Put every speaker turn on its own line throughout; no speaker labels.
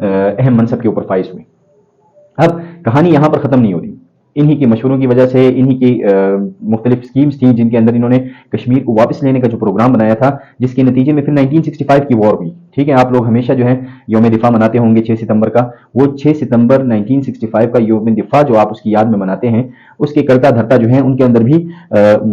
اہم منصب کے اوپر فائز ہوئے۔ اب کہانی یہاں پر ختم نہیں ہوتی، انہی کی مشوروں کی وجہ سے، انہی کی مختلف سکیمز تھیں جن کے اندر انہوں نے کشمیر کو واپس لینے کا جو پروگرام بنایا تھا، جس کے نتیجے میں پھر 1965 کی وار ہوئی۔ ٹھیک ہے، آپ لوگ ہمیشہ جو ہے یوم دفاع مناتے ہوں گے 6 ستمبر کا، وہ 6 ستمبر 1965 کا یوم دفاع جو آپ اس کی یاد میں مناتے ہیں، اس کے کرتا دھرتا جو ہیں ان کے اندر بھی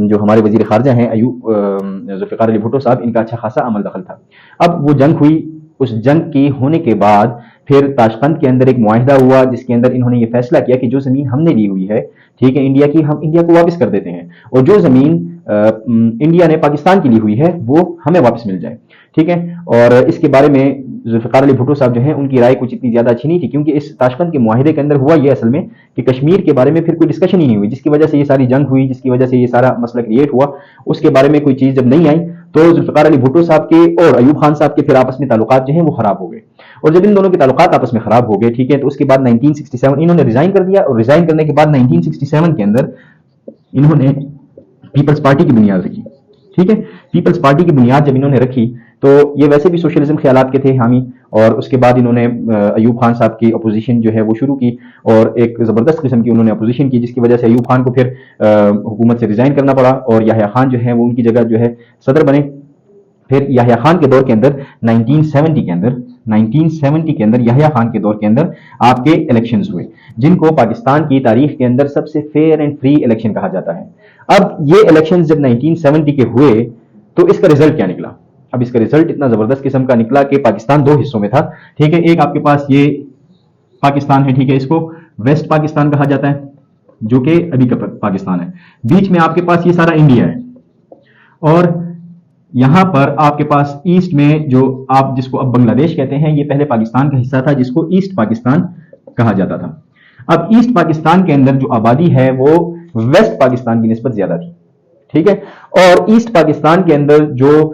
جو ہمارے وزیر خارجہ ہیں ذوالفقار علی بھٹو صاحب، ان کا اچھا خاصا عمل دخل تھا۔ اب وہ جنگ ہوئی، اس جنگ کی ہونے کے بعد پھر تاشقند کے اندر ایک معاہدہ ہوا جس کے اندر انہوں نے یہ فیصلہ کیا کہ جو زمین ہم نے لی ہوئی ہے، ٹھیک ہے، انڈیا کی، ہم انڈیا کو واپس کر دیتے ہیں، اور جو زمین انڈیا نے پاکستان کی لی ہوئی ہے وہ ہمیں واپس مل جائے۔ ٹھیک ہے، اور اس کے بارے میں ذوالفقار علی بھٹو صاحب جو ہیں ان کی رائے کچھ اتنی زیادہ اچھی نہیں تھی، کیونکہ اس تاشقند کے معاہدے کے اندر ہوا یہ اصل میں کہ کشمیر کے بارے میں پھر کوئی ڈسکشن ہی نہیں ہوئی، جس کی وجہ سے یہ ساری جنگ ہوئی، جس کی وجہ سے یہ سارا مسئلہ کریٹ ہوا۔ اس کے بارے میں کوئی چیز جب نہیں آئی تو ذوالفقار علی بھٹو صاحب کے اور ایوب خان صاحب کے پھر آپس میں تعلقات جو ہیں وہ خراب ہو گئے، اور جب ان دونوں کے تعلقات آپس میں خراب ہو گئے، ٹھیک ہے، تو اس کے بعد 1967 انہوں نے ریزائن کر دیا، اور ریزائن کرنے کے بعد 1967 کے اندر انہوں نے پیپلز پارٹی کی بنیاد رکھی۔ ٹھیک ہے، پیپلز پارٹی کی بنیاد جب انہوں نے رکھی تو یہ ویسے بھی سوشلزم خیالات کے تھے حامی، اور اس کے بعد انہوں نے ایوب خان صاحب کی اپوزیشن جو ہے وہ شروع کی، اور ایک زبردست قسم کی انہوں نے اپوزیشن کی، جس کی وجہ سے ایوب خان کو پھر حکومت سے ریزائن کرنا پڑا، اور یحییٰ خان جو ہے وہ ان کی جگہ جو ہے صدر بنے۔ پھر یحییٰ خان کے دور کے اندر 1970 کے اندر یحییٰ خان کے دور کے اندر آپ کے الیکشنز ہوئے، جن کو پاکستان کی تاریخ کے اندر سب سے فیئر اینڈ فری الیکشن کہا جاتا ہے۔ اب یہ الیکشنز جب 1970 کے ہوئے تو اس کا رزلٹ کیا نکلا؟ اب اس کا رزلٹ اتنا زبردست قسم کا نکلا کہ پاکستان دو حصوں میں تھا۔ ٹھیک ہے، ایک آپ کے پاس یہ پاکستان ہے، ٹھیک ہے، اس کو ویسٹ پاکستان کہا جاتا ہے، جو کہ ابھی کا پاکستان ہے۔ بیچ میں آپ کے پاس یہ سارا انڈیا ہے، اور یہاں پر آپ کے پاس ایسٹ میں جو آپ جس کو اب بنگلہ دیش کہتے ہیں، یہ پہلے پاکستان کا حصہ تھا جس کو ایسٹ پاکستان کہا جاتا تھا۔ اب ایسٹ پاکستان کے اندر جو آبادی ہے وہ ویسٹ پاکستان کی نسبت زیادہ تھی، ٹھیک ہے، اور ایسٹ پاکستان کے اندر جو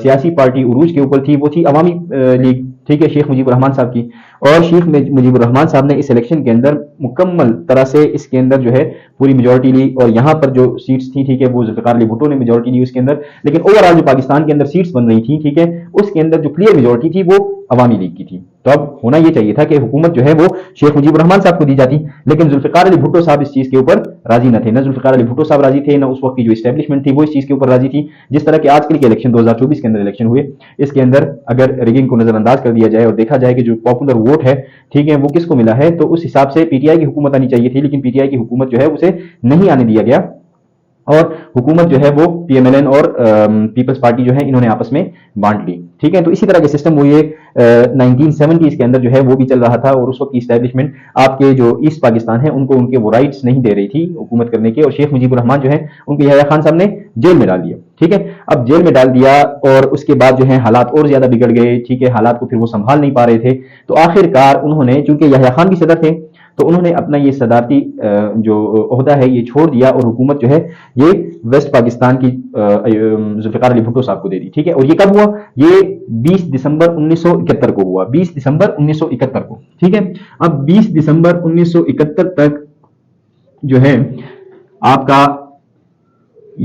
سیاسی پارٹی عروج کے اوپر تھی وہ تھی عوامی لیگ، ٹھیک ہے، شیخ مجیب الرحمان صاحب کی، اور شیخ مجیب الرحمان صاحب نے اس الیکشن کے اندر مکمل طرح سے اس کے اندر جو ہے پوری میجورٹی لی، اور یہاں پر جو سیٹس تھیں، ٹھیک ہے، وہ ذوالفقار علی بھٹو نے میجورٹی لی اس کے اندر، لیکن اوور آل جو پاکستان کے اندر سیٹس بن رہی تھیں، ٹھیک ہے، اس کے اندر جو کلیئر میجورٹی تھی وہ عوامی لیگ کی تھی۔ تو اب ہونا یہ چاہیے تھا کہ حکومت جو ہے وہ شیخ مجیب الرحمان صاحب کو دی جاتی، لیکن ذوالفقار علی بھٹو صاحب اس چیز کے اوپر راضی نہ تھے، نہ ذوالفقار علی بھٹو صاحب راضی تھے، نہ اس وقت کی جو اسٹیبلشمنٹ تھی وہ اس چیز کے اوپر راضی تھی۔ جس طرح کہ آج کل کے الیکشن 2024 کے اندر الیکشن ہوئے، اس کے اندر اگر ریگنگ کو نظر انداز کر دیا جائے اور دیکھا جائے کہ جو پاپولر ووٹ ہے، ٹھیک ہے، وہ کس کو ملا ہے، تو اس حساب سے پی ٹی آئی کی حکومت آنی چاہیے تھی، لیکن پی ٹی آئی کی حکومت جو ہے اسے نہیں آنے دیا گیا، اور حکومت جو ہے وہ پی ایم ایل این اور پیپلز پارٹی جو ہے انہوں نے آپس میں بانٹ لی، ٹھیک ہے۔ تو اسی طرح کے سسٹم وہ یہ 1970s کے اندر جو ہے وہ بھی چل رہا تھا، اور اس وقت کی اسٹیبلشمنٹ آپ کے جو ایسٹ پاکستان ہے ان کو ان کے وہ رائٹس نہیں دے رہی تھی حکومت کرنے کے، اور شیخ مجیب الرحمان جو ہے ان کو یحییٰ خان صاحب نے جیل میں ڈال دیا، ٹھیک ہے۔ اب جیل میں ڈال دیا اور اس کے بعد جو ہے حالات اور زیادہ بگڑ گئے، ٹھیک ہے، حالات کو پھر وہ سنبھال نہیں پا رہے تھے، تو آخر کار انہوں نے، چونکہ یحییٰ خان بھی صدر تھے، تو انہوں نے اپنا یہ صدارتی جو عہدہ ہے یہ چھوڑ دیا، اور حکومت جو ہے یہ ویسٹ پاکستان کی ذوالفقار علی بھٹو صاحب کو دے دی، ٹھیک ہے۔ اور یہ کب ہوا؟ یہ 20 دسمبر 1971 کو ہوا، 20 دسمبر 1971 کو، ٹھیک ہے۔ اب 20 دسمبر 1971 تک جو ہے آپ کا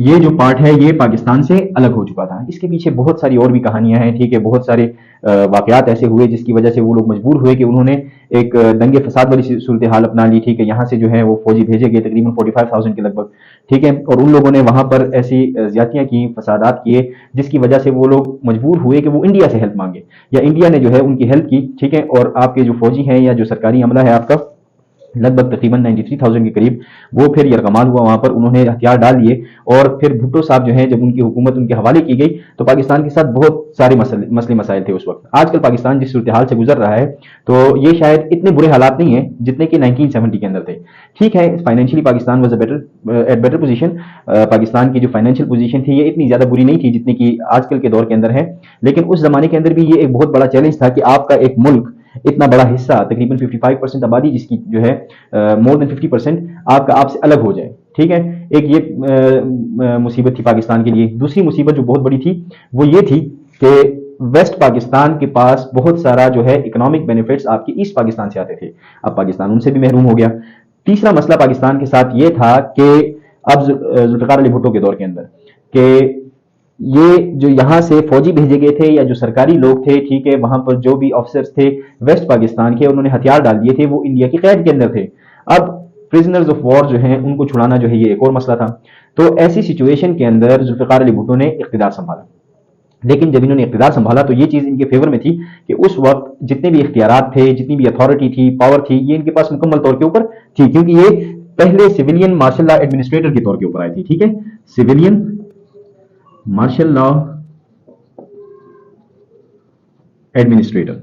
یہ جو پارٹ ہے یہ پاکستان سے الگ ہو چکا تھا۔ اس کے پیچھے بہت ساری اور بھی کہانیاں ہیں، ٹھیک ہے، بہت سارے واقعات ایسے ہوئے جس کی وجہ سے وہ لوگ مجبور ہوئے کہ انہوں نے ایک دنگے فساد والی صورتحال اپنا لی، ٹھیک ہے، یہاں سے جو ہے وہ فوجی بھیجے گئے تقریباً 45,000 کے لگ بھگ، ٹھیک ہے، اور ان لوگوں نے وہاں پر ایسی زیادتیاں کی، فسادات کیے، جس کی وجہ سے وہ لوگ مجبور ہوئے کہ وہ انڈیا سے ہیلپ مانگے، یا انڈیا نے جو ہے ان کی ہیلپ کی، ٹھیک ہے، اور آپ کے جو فوجی ہیں یا جو سرکاری عملہ ہے آپ کا لگ بھگ تقریباً 93,000 کے قریب وہ پھر یرغمال ہوا وہاں پر، انہوں نے ہتھیار ڈال لیے، اور پھر بھٹو صاحب جو ہیں جب ان کی حکومت ان کے حوالے کی گئی تو پاکستان کے ساتھ بہت سارے مسئلے مسائل تھے اس وقت۔ آج کل پاکستان جس صورتحال سے گزر رہا ہے تو یہ شاید اتنے برے حالات نہیں ہیں جتنے کہ 1970 کے اندر تھے، ٹھیک ہے۔ Financially Pakistan was at better position, Pakistan کی جو فائنینشیل پوزیشن تھی یہ اتنی زیادہ بری نہیں تھی جتنی کہ آج کل کے دور کے اندر ہے، لیکن اس زمانے کے اندر بھی یہ ایک بہت بڑا چیلنج تھا کہ آپ کا ایک ملک اتنا بڑا حصہ تقریباً 55% آبادی جس کی جو ہے مور دین 50% آپ سے الگ ہو جائے، ٹھیک ہے۔ ایک یہ مصیبت تھی پاکستان کے لیے۔ دوسری مصیبت جو بہت بڑی تھی وہ یہ تھی کہ ویسٹ پاکستان کے پاس بہت سارا جو ہے اکنامک بینیفٹس آپ کے ایسٹ پاکستان سے آتے تھے، اب پاکستان ان سے بھی محروم ہو گیا۔ تیسرا مسئلہ پاکستان کے ساتھ یہ تھا کہ اب ذوالفقار علی بھٹو کے دور کے اندر کہ یہ جو یہاں سے فوجی بھیجے گئے تھے یا جو سرکاری لوگ تھے، ٹھیک ہے، وہاں پر جو بھی آفیسرز تھے ویسٹ پاکستان کے، انہوں نے ہتھیار ڈال دیے تھے، وہ انڈیا کی قید کے اندر تھے۔ اب پرزنرز آف وار جو ہیں ان کو چھڑانا جو ہے یہ ایک اور مسئلہ تھا۔ تو ایسی سچویشن کے اندر ذوالفقار علی بھٹو نے اقتدار سنبھالا، لیکن جب انہوں نے اقتدار سنبھالا تو یہ چیز ان کے فیور میں تھی کہ اس وقت جتنے بھی اختیارات تھے، جتنی بھی اتھارٹی تھی، پاور تھی، یہ ان کے پاس مکمل طور کے اوپر تھی، کیونکہ یہ پہلے سویلین مارشل لا ایڈمنسٹریٹر کے طور کے اوپر آئی تھی، ٹھیک ہے، سویلین مارشل لا ایڈمنسٹریٹر۔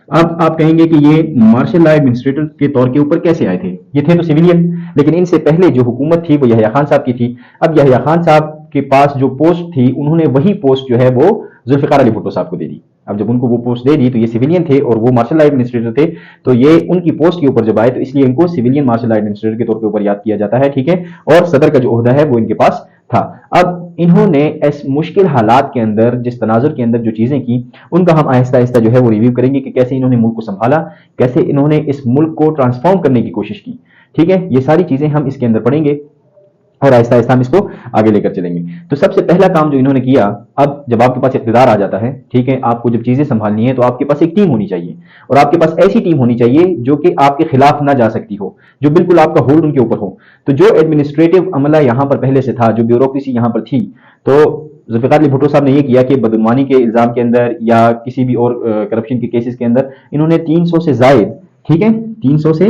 اب آپ کہیں گے کہ یہ مارشل لا ایڈمنسٹریٹر کے طور کے اوپر کیسے آئے تھے؟ یہ تھے تو سویلین، لیکن ان سے پہلے جو حکومت تھی وہ یحییٰ خان صاحب کی تھی۔ اب یحییٰ خان صاحب کے پاس جو پوسٹ تھی، انہوں نے وہی پوسٹ جو ہے وہ ذوالفقار علی بھٹو صاحب کو دے دی۔ اب جب ان کو وہ پوسٹ دے دی تو یہ سویلین تھے اور وہ مارشل لا ایڈمنسٹریٹر تھے، تو یہ ان کی پوسٹ کے اوپر جب آئے تو اس لیے ان کو سویلین مارشل لا ایڈمنسٹریٹر کے طور کے اوپر یاد کیا جاتا ہے، ٹھیک ہے، اور صدر کا جو عہدہ ہے وہ ان کے پاس تھا۔ اب انہوں نے اس مشکل حالات کے اندر، جس تناظر کے اندر جو چیزیں کی، ان کا ہم آہستہ آہستہ جو ہے وہ ریویو کریں گے کہ کیسے انہوں نے ملک کو سنبھالا، کیسے انہوں نے اس ملک کو ٹرانسفارم کرنے کی کوشش کی، ٹھیک ہے، یہ ساری چیزیں ہم اس کے اندر پڑھیں گے اور آہستہ آہستہ ہم اس کو آگے لے کر چلیں گے۔ تو سب سے پہلا کام جو انہوں نے کیا، اب جب آپ کے پاس اقتدار آ جاتا ہے، ٹھیک ہے، آپ کو جب چیزیں سنبھالنی ہے تو آپ کے پاس ایک ٹیم ہونی چاہیے، اور آپ کے پاس ایسی ٹیم ہونی چاہیے جو کہ آپ کے خلاف نہ جا سکتی ہو، جو بالکل آپ کا ہولڈ ان کے اوپر ہو۔ تو جو ایڈمنسٹریٹو عملہ یہاں پر پہلے سے تھا، جو بیوروکریسی یہاں پر تھی، تو ذوالفقار علی بھٹو صاحب نے یہ کیا کہ بدعنوانی کے الزام کے اندر یا کسی بھی اور کرپشن کے کیسز کے اندر انہوں نے 300 سے زائد، ٹھیک ہے، 300 سے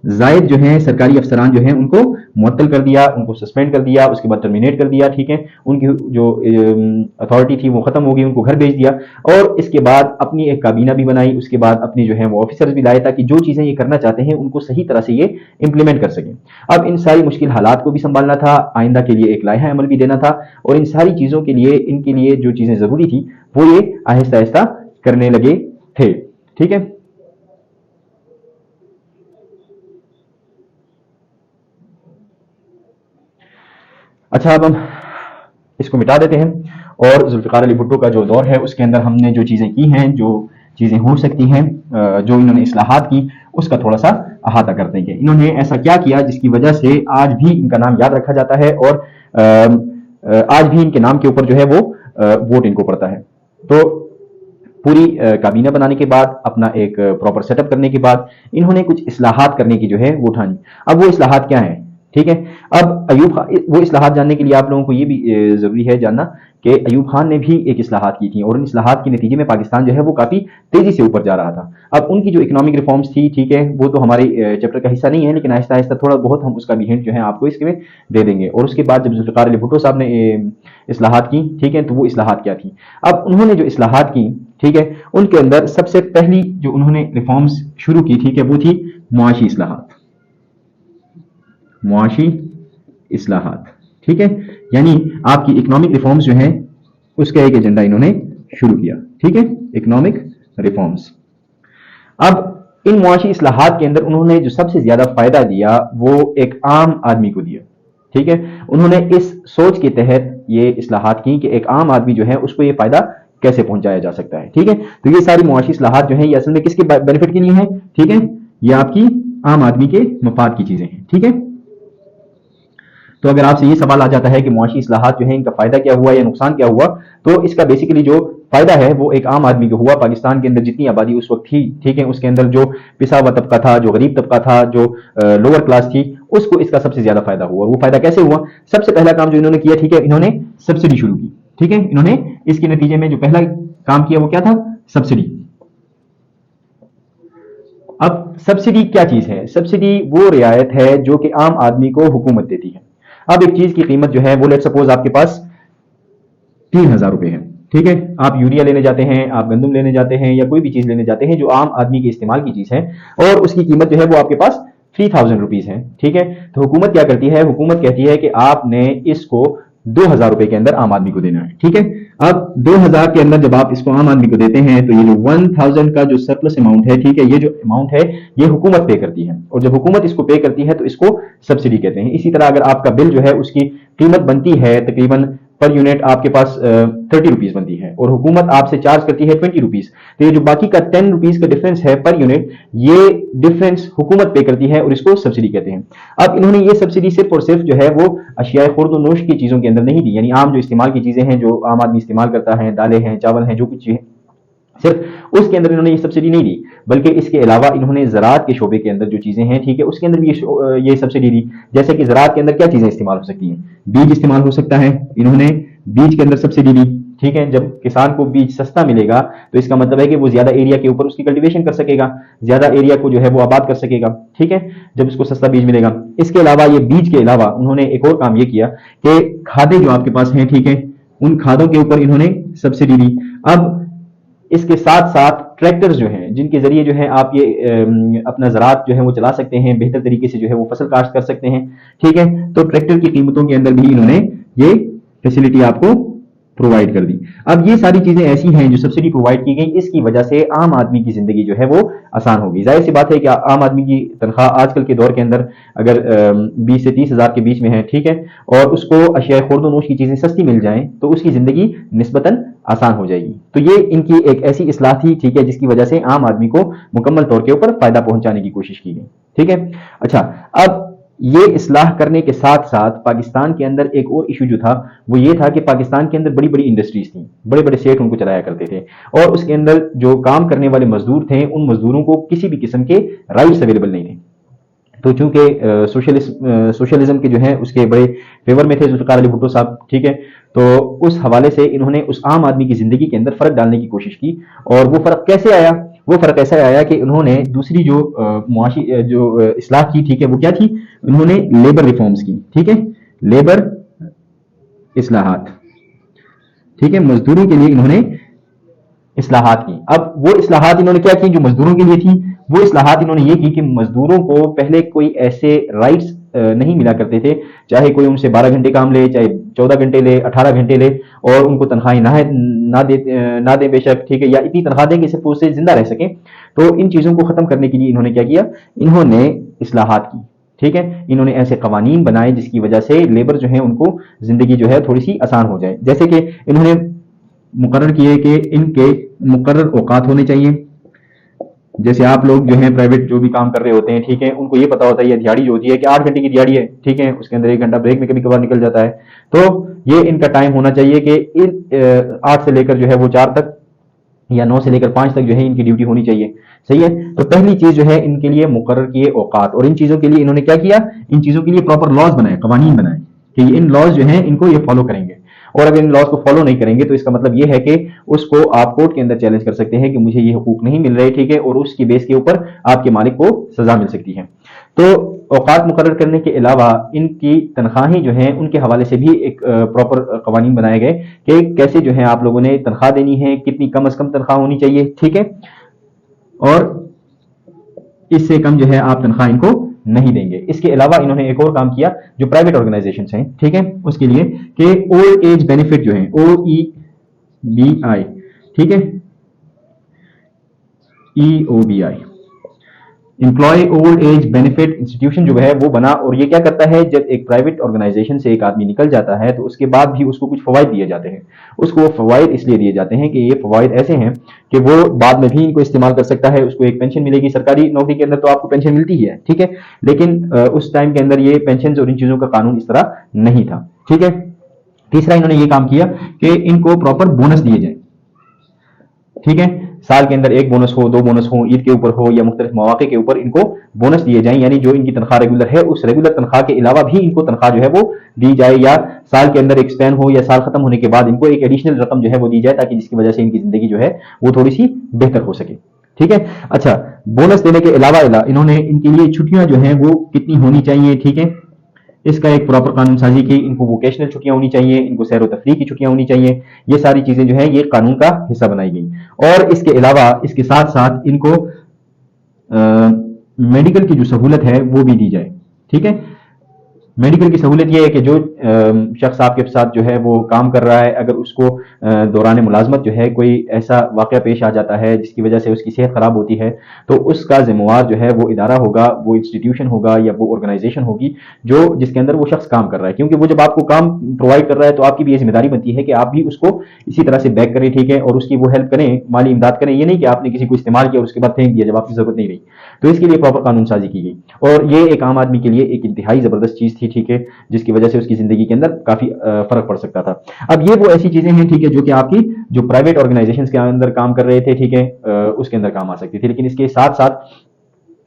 زائد جو ہیں سرکاری افسران جو ہیں ان کو معطل کر دیا، ان کو سسپینڈ کر دیا، اس کے بعد ٹرمینیٹ کر دیا، ٹھیک ہے، ان کی جو اتھارٹی تھی وہ ختم ہو گئی، ان کو گھر بھیج دیا، اور اس کے بعد اپنی ایک کابینہ بھی بنائی، اس کے بعد اپنے جو ہیں وہ آفیسرز بھی لائے تاکہ جو چیزیں یہ کرنا چاہتے ہیں ان کو صحیح طرح سے یہ امپلیمنٹ کر سکیں۔ اب ان ساری مشکل حالات کو بھی سنبھالنا تھا، آئندہ کے لیے ایک لائحہ عمل بھی دینا تھا، اور ان ساری چیزوں کے لیے ان کے لیے جو چیزیں ضروری تھی وہ یہ آہستہ آہستہ کرنے لگے تھے، ٹھیک ہے۔ اچھا، اب ہم اس کو مٹا دیتے ہیں اور ذوالفقار علی بھٹو کا جو دور ہے اس کے اندر ہم نے جو چیزیں کی ہیں، جو چیزیں ہو سکتی ہیں، جو انہوں نے اصلاحات کی، اس کا تھوڑا سا احاطہ کرتے ہیں کہ انہوں نے ایسا کیا کیا جس کی وجہ سے آج بھی ان کا نام یاد رکھا جاتا ہے اور آج بھی ان کے نام کے اوپر جو ہے وہ ووٹ ان کو پڑتا ہے۔ تو پوری کابینہ بنانے کے بعد، اپنا ایک پراپر سیٹ اپ کرنے کے بعد، انہوں نے کچھ اصلاحات کرنے کی جو ہے وہ اٹھانی۔ اب وہ اصلاحات کیا ہیں، ٹھیک ہے، اب ایوب خان، وہ اصلاحات جاننے کے لیے آپ لوگوں کو یہ بھی ضروری ہے جاننا کہ ایوب خان نے بھی ایک اصلاحات کی تھیں، اور ان اصلاحات کے نتیجے میں پاکستان جو ہے وہ کافی تیزی سے اوپر جا رہا تھا۔ اب ان کی جو اکنامک ریفارمز تھی، ٹھیک ہے، وہ تو ہمارے چیپٹر کا حصہ نہیں ہے، لیکن آہستہ آہستہ تھوڑا بہت ہم اس کا بھی ہنٹ جو ہے آپ کو اس میں دے دیں گے۔ اور اس کے بعد جب ذوالفقار علی بھٹو صاحب نے اصلاحات کی، ٹھیک ہے، تو وہ اصلاحات کیا تھی؟ اب انہوں نے جو اصلاحات کی، ٹھیک ہے، ان کے اندر سب سے پہلی جو انہوں نے ریفارمز شروع کی، ٹھیک ہے، وہ تھی معاشی اصلاحات، معاشی اصلاحات، ٹھیک ہے، یعنی آپ کی اکنامک ریفارمز جو ہیں اس کا ایک ایجنڈا انہوں نے شروع کیا، ٹھیک ہے، اکنامک ریفارمز۔ اب ان معاشی اصلاحات کے اندر انہوں نے جو سب سے زیادہ فائدہ دیا وہ ایک عام آدمی کو دیا، ٹھیک ہے، انہوں نے اس سوچ کے تحت یہ اصلاحات کی کہ ایک عام آدمی جو ہے اس کو یہ فائدہ کیسے پہنچایا جا سکتا ہے، ٹھیک ہے۔ تو یہ ساری معاشی اصلاحات جو ہیں یہ اصل میں کس کے بینیفٹ کے لیے ہیں، ٹھیک ہے، یہ آپ کی عام آدمی کے مفاد کی چیزیں ہیں، ٹھیک ہے۔ تو اگر آپ سے یہ سوال آ جاتا ہے کہ معاشی اصلاحات جو ہیں ان کا فائدہ کیا ہوا یا نقصان کیا ہوا، تو اس کا بیسیکلی جو فائدہ ہے وہ ایک عام آدمی کو ہوا۔ پاکستان کے اندر جتنی آبادی اس وقت تھی، ٹھیک ہے، اس کے اندر جو پسا ہوا طبقہ تھا، جو غریب طبقہ تھا، جو لوور کلاس تھی، اس کو اس کا سب سے زیادہ فائدہ ہوا۔ وہ فائدہ کیسے ہوا؟ سب سے پہلا کام جو انہوں نے کیا، ٹھیک ہے، انہوں نے سبسڈی شروع کی، ٹھیک ہے، انہوں نے اس کے نتیجے میں جو پہلا کام کیا وہ کیا تھا؟ سبسڈی۔ اب سبسڈی کیا چیز ہے؟ سبسڈی وہ رعایت ہے جو کہ عام آدمی کو حکومت دیتی ہے۔ اب ایک چیز کی قیمت جو ہے وہ لیٹ سپوز آپ کے پاس 3000 روپے ہے، ٹھیک ہے، آپ یوریا لینے جاتے ہیں، آپ گندم لینے جاتے ہیں، یا کوئی بھی چیز لینے جاتے ہیں جو عام آدمی کے استعمال کی چیز ہے، اور اس کی قیمت جو ہے وہ آپ کے پاس 3000 روپیز ہے، ٹھیک ہے۔ تو حکومت کیا کرتی ہے؟ حکومت کہتی ہے کہ آپ نے اس کو 2000 روپے کے اندر عام آدمی کو دینا ہے، ٹھیک ہے۔ اب 2000 کے اندر جب آپ اس کو عام آدمی کو دیتے ہیں تو یہ جو 1000 کا جو سرپلس اماؤنٹ ہے، ٹھیک ہے، یہ جو اماؤنٹ ہے یہ حکومت پے کرتی ہے، اور جب حکومت اس کو پے کرتی ہے تو اس کو سبسڈی کہتے ہیں۔ اسی طرح اگر آپ کا بل جو ہے اس کی قیمت بنتی ہے تقریباً پر یونٹ آپ کے پاس 30 روپیز بنتی ہے اور حکومت آپ سے چارج کرتی ہے 20 روپیز. تو یہ جو باقی کا 10 روپیز کا ڈفرینس ہے پر یونٹ، یہ ڈفرینس حکومت پے کرتی ہے اور اس کو سبسڈی کہتے ہیں. اب انہوں نے یہ سبسڈی صرف اور صرف جو ہے وہ اشیاء خورد و نوش کی چیزوں کے اندر نہیں دی، یعنی عام جو استعمال کی چیزیں ہیں، جو عام آدمی استعمال کرتا ہے، دالیں ہیں، چاول ہیں، جو کچھ ہے، صرف اس کے اندر انہوں نے یہ سبسڈی نہیں دی، بلکہ اس کے علاوہ انہوں نے زراعت کے شعبے کے اندر جو چیزیں ہیں، ٹھیک ہے، اس کے اندر بھی یہ سبسڈی دی. جیسے کہ زراعت کے اندر کیا چیزیں استعمال ہو سکتی ہیں؟ بیج استعمال ہو سکتا ہے، انہوں نے بیج کے اندر سبسڈی دی. ٹھیک ہے، جب کسان کو بیج سستا ملے گا تو اس کا مطلب ہے کہ وہ زیادہ ایریا کے اوپر اس کی کلٹیویشن کر سکے گا، زیادہ ایریا کو جو ہے وہ آباد کر سکے گا. ٹھیک ہے، جب اس کو سستا بیج ملے گا. اس کے علاوہ یہ بیج کے علاوہ انہوں نے ایک اور کام یہ کیا کہ کھادیں جو آپ کے پاس ہیں، ٹھیک ہے، ان کھادوں کے اوپر انہوں نے سبسڈی دی. اب اس کے ساتھ ساتھ ٹریکٹرز جو ہیں، جن کے ذریعے جو ہے آپ یہ اپنا زراعت جو ہے وہ چلا سکتے ہیں، بہتر طریقے سے جو ہے وہ فصل کاشت کر سکتے ہیں. ٹھیک ہے، تو ٹریکٹر کی قیمتوں کے اندر بھی انہوں نے یہ فیسلٹی آپ کو پرووائڈ کر دی. اب یہ ساری چیزیں ایسی ہیں جو سبسڈی پرووائڈ کی گئی، اس کی وجہ سے عام آدمی کی زندگی جو ہے وہ آسان ہو گئی. ظاہر سی بات ہے کہ عام آدمی کی تنخواہ آج کل کے دور کے اندر اگر 20 سے 30 ہزار کے بیچ میں ہے، ٹھیک ہے، اور اس کو اشیاء خورد و نوش کی چیزیں سستی مل جائیں تو اس کی زندگی نسبتاً آسان ہو جائے گی. تو یہ ان کی ایک ایسی اصلاح تھی، ٹھیک ہے، جس کی وجہ سے عام آدمی کو مکمل طور کے اوپر فائدہ پہنچانے کی کوشش کی گئی. ٹھیک ہے، اچھا، اب یہ اصلاح کرنے کے ساتھ ساتھ پاکستان کے اندر ایک اور ایشو جو تھا وہ یہ تھا کہ پاکستان کے اندر بڑی بڑی انڈسٹریز تھیں، بڑے بڑے سیٹ ان کو چلایا کرتے تھے، اور اس کے اندر جو کام کرنے والے مزدور تھے ان مزدوروں کو کسی بھی قسم کے رائٹس اویلیبل نہیں تھے. تو چونکہ سوشلزم کے جو ہیں اس کے بڑے فیور میں تھے ذوالفقار علی بھٹو صاحب، ٹھیک ہے، تو اس حوالے سے انہوں نے اس عام آدمی کی زندگی کے اندر فرق ڈالنے کی کوشش کی. اور وہ فرق کیسے آیا؟ وہ فرق ایسا آیا کہ انہوں نے دوسری جو معاشی جو اصلاح کی، ٹھیک ہے، وہ کیا تھی؟ انہوں نے لیبر ریفارمز کی. ٹھیک ہے، لیبر اصلاحات، ٹھیک ہے، مزدوروں کے لیے انہوں نے اصلاحات کی. اب وہ اصلاحات انہوں نے کیا کی جو مزدوروں کے لیے تھی؟ وہ اصلاحات انہوں نے یہ کی کہ مزدوروں کو پہلے کوئی ایسے رائٹس نہیں ملا کرتے تھے، چاہے کوئی ان سے 12 گھنٹے کام لے، چاہے 14 گھنٹے لے، 18 گھنٹے لے، اور ان کو تنخواہیں نہ دیں بے شک، ٹھیک ہے، یا اتنی تنخواہ دیں کہ صرف اس سے زندہ رہ سکیں. تو ان چیزوں کو ختم کرنے کے لیے انہوں نے کیا کیا؟ انہوں نے اصلاحات کی. ٹھیک ہے، انہوں نے ایسے قوانین بنائے جس کی وجہ سے لیبر جو ہیں ان کو زندگی جو ہے تھوڑی سی آسان ہو جائے. جیسے کہ انہوں نے مقرر کیے کہ ان کے مقرر اوقات ہونے چاہیے. جیسے آپ لوگ جو ہیں پرائیویٹ جو بھی کام کر رہے ہوتے ہیں، ٹھیک ہے، ان کو یہ پتا ہوتا ہے یہ دیہاڑی جو ہوتی ہے کہ 8 گھنٹے کی دیہاڑی ہے، ٹھیک ہے، اس کے اندر 1 گھنٹہ بریک میں کبھی کبھار نکل جاتا ہے. تو یہ ان کا ٹائم ہونا چاہیے کہ 8 سے لے کر جو ہے وہ 4 تک، یا 9 سے لے کر 5 تک جو ہے ان کی ڈیوٹی ہونی چاہیے. صحیح ہے. تو پہلی چیز جو ہے ان کے لیے مقرر کیے اوقات، اور ان چیزوں کے لیے انہوں نے کیا کیا؟ ان چیزوں کے لیے پراپر لاز بنائے، قوانین بنائے کہ ان لاز جو ہیں ان کو یہ فالو کریں گے. اور اگر ان لاز کو فالو نہیں کریں گے تو اس کا مطلب یہ ہے کہ اس کو آپ کورٹ کے اندر چیلنج کر سکتے ہیں کہ مجھے یہ حقوق نہیں مل رہے، ٹھیک ہے، اور اس کی بیس کے اوپر آپ کے مالک کو سزا مل سکتی ہے. تو اوقات مقرر کرنے کے علاوہ ان کی تنخواہیں جو ہیں ان کے حوالے سے بھی ایک پراپر قوانین بنائے گئے کہ کیسے جو ہے آپ لوگوں نے تنخواہ دینی ہے، کتنی کم از کم تنخواہ ہونی چاہیے، ٹھیک ہے، اور اس سے کم جو ہے آپ تنخواہ ان کو نہیں دیں گے. اس کے علاوہ انہوں نے ایک اور کام کیا جو پرائیویٹ آرگنائزیشنز ہیں، ٹھیک ہے، اس کے لیے کہ اولڈ ایج بینیفٹ جو ہیں OEBI، ٹھیک ہے، EOBI، employee old age benefit institution جو ہے وہ بنا. اور یہ کیا کرتا ہے؟ جب ایک پرائیویٹ آرگنائزیشن سے ایک آدمی نکل جاتا ہے تو اس کے بعد بھی اس کو کچھ فوائد دیے جاتے ہیں. اس کو وہ فوائد اس لیے دیے جاتے ہیں کہ یہ فوائد ایسے ہیں کہ وہ بعد میں بھی ان کو استعمال کر سکتا ہے. اس کو ایک پینشن ملے گی. سرکاری نوکری کے اندر تو آپ کو پینشن ملتی ہی ہے، ٹھیک ہے، لیکن اس ٹائم کے اندر یہ پینشن اور ان چیزوں کا قانون اس طرح نہیں تھا، ٹھیک ہے. تیسرا انہوں نے یہ کام کیا کہ ان کو پراپر بونس دیے جائیں، ٹھیک ہے، سال کے اندر 1 بونس ہو، 2 بونس ہو، عید کے اوپر ہو یا مختلف مواقع کے اوپر ان کو بونس دیے جائیں. یعنی جو ان کی تنخواہ ریگولر ہے اس ریگولر تنخواہ کے علاوہ بھی ان کو تنخواہ جو ہے وہ دی جائے، یا سال کے اندر ایک سپین ہو یا سال ختم ہونے کے بعد ان کو ایک ایڈیشنل رقم جو ہے وہ دی جائے، تاکہ جس کی وجہ سے ان کی زندگی جو ہے وہ تھوڑی سی بہتر ہو سکے، ٹھیک ہے. اچھا، بونس دینے کے علاوہ انہوں نے ان کے لیے چھٹیاں جو ہیں وہ کتنی ہونی چاہیے، ٹھیک ہے، اس کا ایک پراپر قانون سازی کی. ان کو ووکیشنل چھٹیاں ہونی چاہیے، ان کو سیر و تفریح کی چھٹیاں ہونی چاہیے. یہ ساری چیزیں جو ہیں یہ قانون کا حصہ بنائی گئی. اور اس کے علاوہ اس کے ساتھ ساتھ ان کو میڈیکل کی جو سہولت ہے وہ بھی دی جائے، ٹھیک ہے. میڈیکل کی سہولت یہ ہے کہ جو شخص آپ کے ساتھ جو ہے وہ کام کر رہا ہے، اگر اس کو دوران ملازمت جو ہے کوئی ایسا واقعہ پیش آ جاتا ہے جس کی وجہ سے اس کی صحت خراب ہوتی ہے، تو اس کا ذمہ وار جو ہے وہ ادارہ ہوگا، وہ انسٹیٹیوشن ہوگا یا وہ آرگنائزیشن ہوگی جو جس کے اندر وہ شخص کام کر رہا ہے، کیونکہ وہ جب آپ کو کام پرووائڈ کر رہا ہے تو آپ کی بھی یہ ذمہ داری بنتی ہے کہ آپ بھی اس کو اسی طرح سے بیک کریں، ٹھیک ہے، اور اس کی وہ ہیلپ کریں، مالی امداد کریں. یہ نہیں کہ آپ نے کسی کو استعمال کیا اور اس کے بعد پھینک دیا جب آپ کی ضرورت نہیں رہی. تو اس کے لیے پراپر قانون سازی کی گئی، اور یہ ایک عام آدمی کے لیے ایک انتہائی زبردست چیز تھی، ٹھیک ہے، جس کی وجہ سے اس کی زندگی کے اندر کافی فرق پڑ سکتا تھا. اب یہ وہ ایسی چیزیں ہیں، ٹھیک ہے، جو کہ آپ کی جو پرائیویٹ آرگنائزیشنز کے اندر کام کر رہے تھے، ٹھیک ہے، اس کے اندر کام آ سکتی تھی. لیکن اس کے ساتھ ساتھ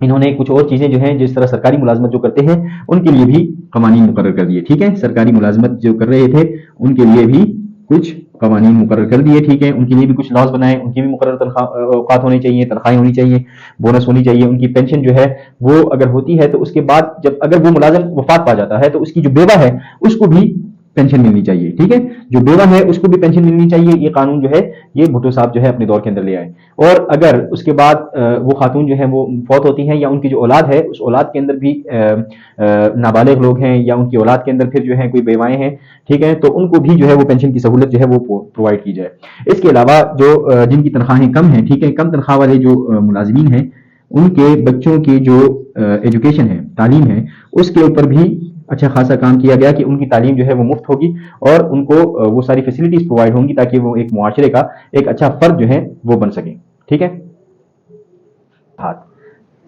انہوں نے کچھ اور چیزیں جو ہیں جس طرح سرکاری ملازمت جو کرتے ہیں ان کے لیے بھی قوانین مقرر کر دیے، ٹھیک ہے. سرکاری ملازمت جو کر رہے تھے ان کے لیے بھی کچھ قوانین مقرر کر دیے، ٹھیک ہے، ان کے لیے بھی کچھ لاز بنائے، ان کی بھی مقرر اوقات ہونے چاہیے، تنخواہیں ہونی چاہیے، بونس ہونی چاہیے، ان کی پینشن جو ہے وہ اگر ہوتی ہے تو اس کے بعد جب اگر وہ ملازم وفات پا جاتا ہے تو اس کی جو بیوہ ہے اس کو بھی پینشن ملنی چاہیے، ٹھیک ہے، جو بیوہ ہے اس کو بھی پینشن ملنی چاہیے. یہ قانون جو ہے یہ بھٹو صاحب جو ہے اپنے دور کے اندر لے آئے. اور اگر اس کے بعد وہ خاتون جو ہے وہ فوت ہوتی ہیں یا ان کی جو اولاد ہے اس اولاد کے اندر بھی نابالغ لوگ ہیں یا ان کی اولاد کے اندر پھر جو ہے کوئی بیوائیں ہیں، ٹھیک ہے، تو ان کو بھی جو ہے وہ پینشن کی سہولت جو ہے وہ پرووائڈ کی جائے. اس کے علاوہ جو جن کی تنخواہیں کم ہیں، ٹھیک ہے، کم تنخواہ والے جو ملازمین ہیں ان کے بچوں کی جو ایجوکیشن ہے، تعلیم ہے، اس کے اوپر بھی اچھا خاصا کام کیا گیا کہ ان کی تعلیم جو ہے وہ مفت ہوگی اور ان کو وہ ساری فیسلٹیز پرووائڈ ہوں گی تاکہ وہ ایک معاشرے کا ایک اچھا فرد جو ہے وہ بن سکیں، ٹھیک ہے.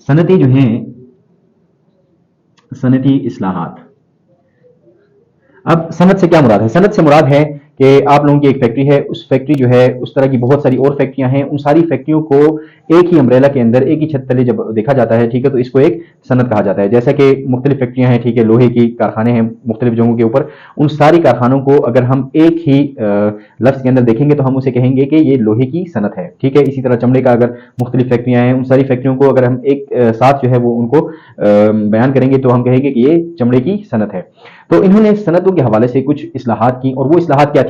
صنعتیں جو ہیں، صنعتی اصلاحات. اب صنعت سے کیا مراد ہے؟ صنعت سے مراد ہے کہ آپ لوگوں کی ایک فیکٹری ہے، اس فیکٹری جو ہے اس طرح کی بہت ساری اور فیکٹریاں ہیں، ان ساری فیکٹریوں کو ایک ہی امبریلا کے اندر ایک ہی چھت تلے جب دیکھا جاتا ہے، ٹھیک ہے، تو اس کو ایک صنعت کہا جاتا ہے. جیسا کہ مختلف فیکٹریاں ہیں، ٹھیک ہے، لوہے کی کارخانے ہیں مختلف جگہوں کے اوپر، ان ساری کارخانوں کو اگر ہم ایک ہی لفظ کے اندر دیکھیں گے تو ہم اسے کہیں گے کہ یہ لوہے کی صنعت ہے، ٹھیک ہے. اسی طرح چمڑے کا اگر مختلف فیکٹریاں ہیں، ان ساری فیکٹریوں کو اگر ہم ایک ساتھ جو ہے وہ ان کو بیان کریں گے تو ہم کہیں گے کہ یہ چمڑے کی صنعت ہے. تو انہوں نے صنعتوں کے حوالے سے کچھ اصلاحات کی، اور وہ اصلاحات کیا تھی؟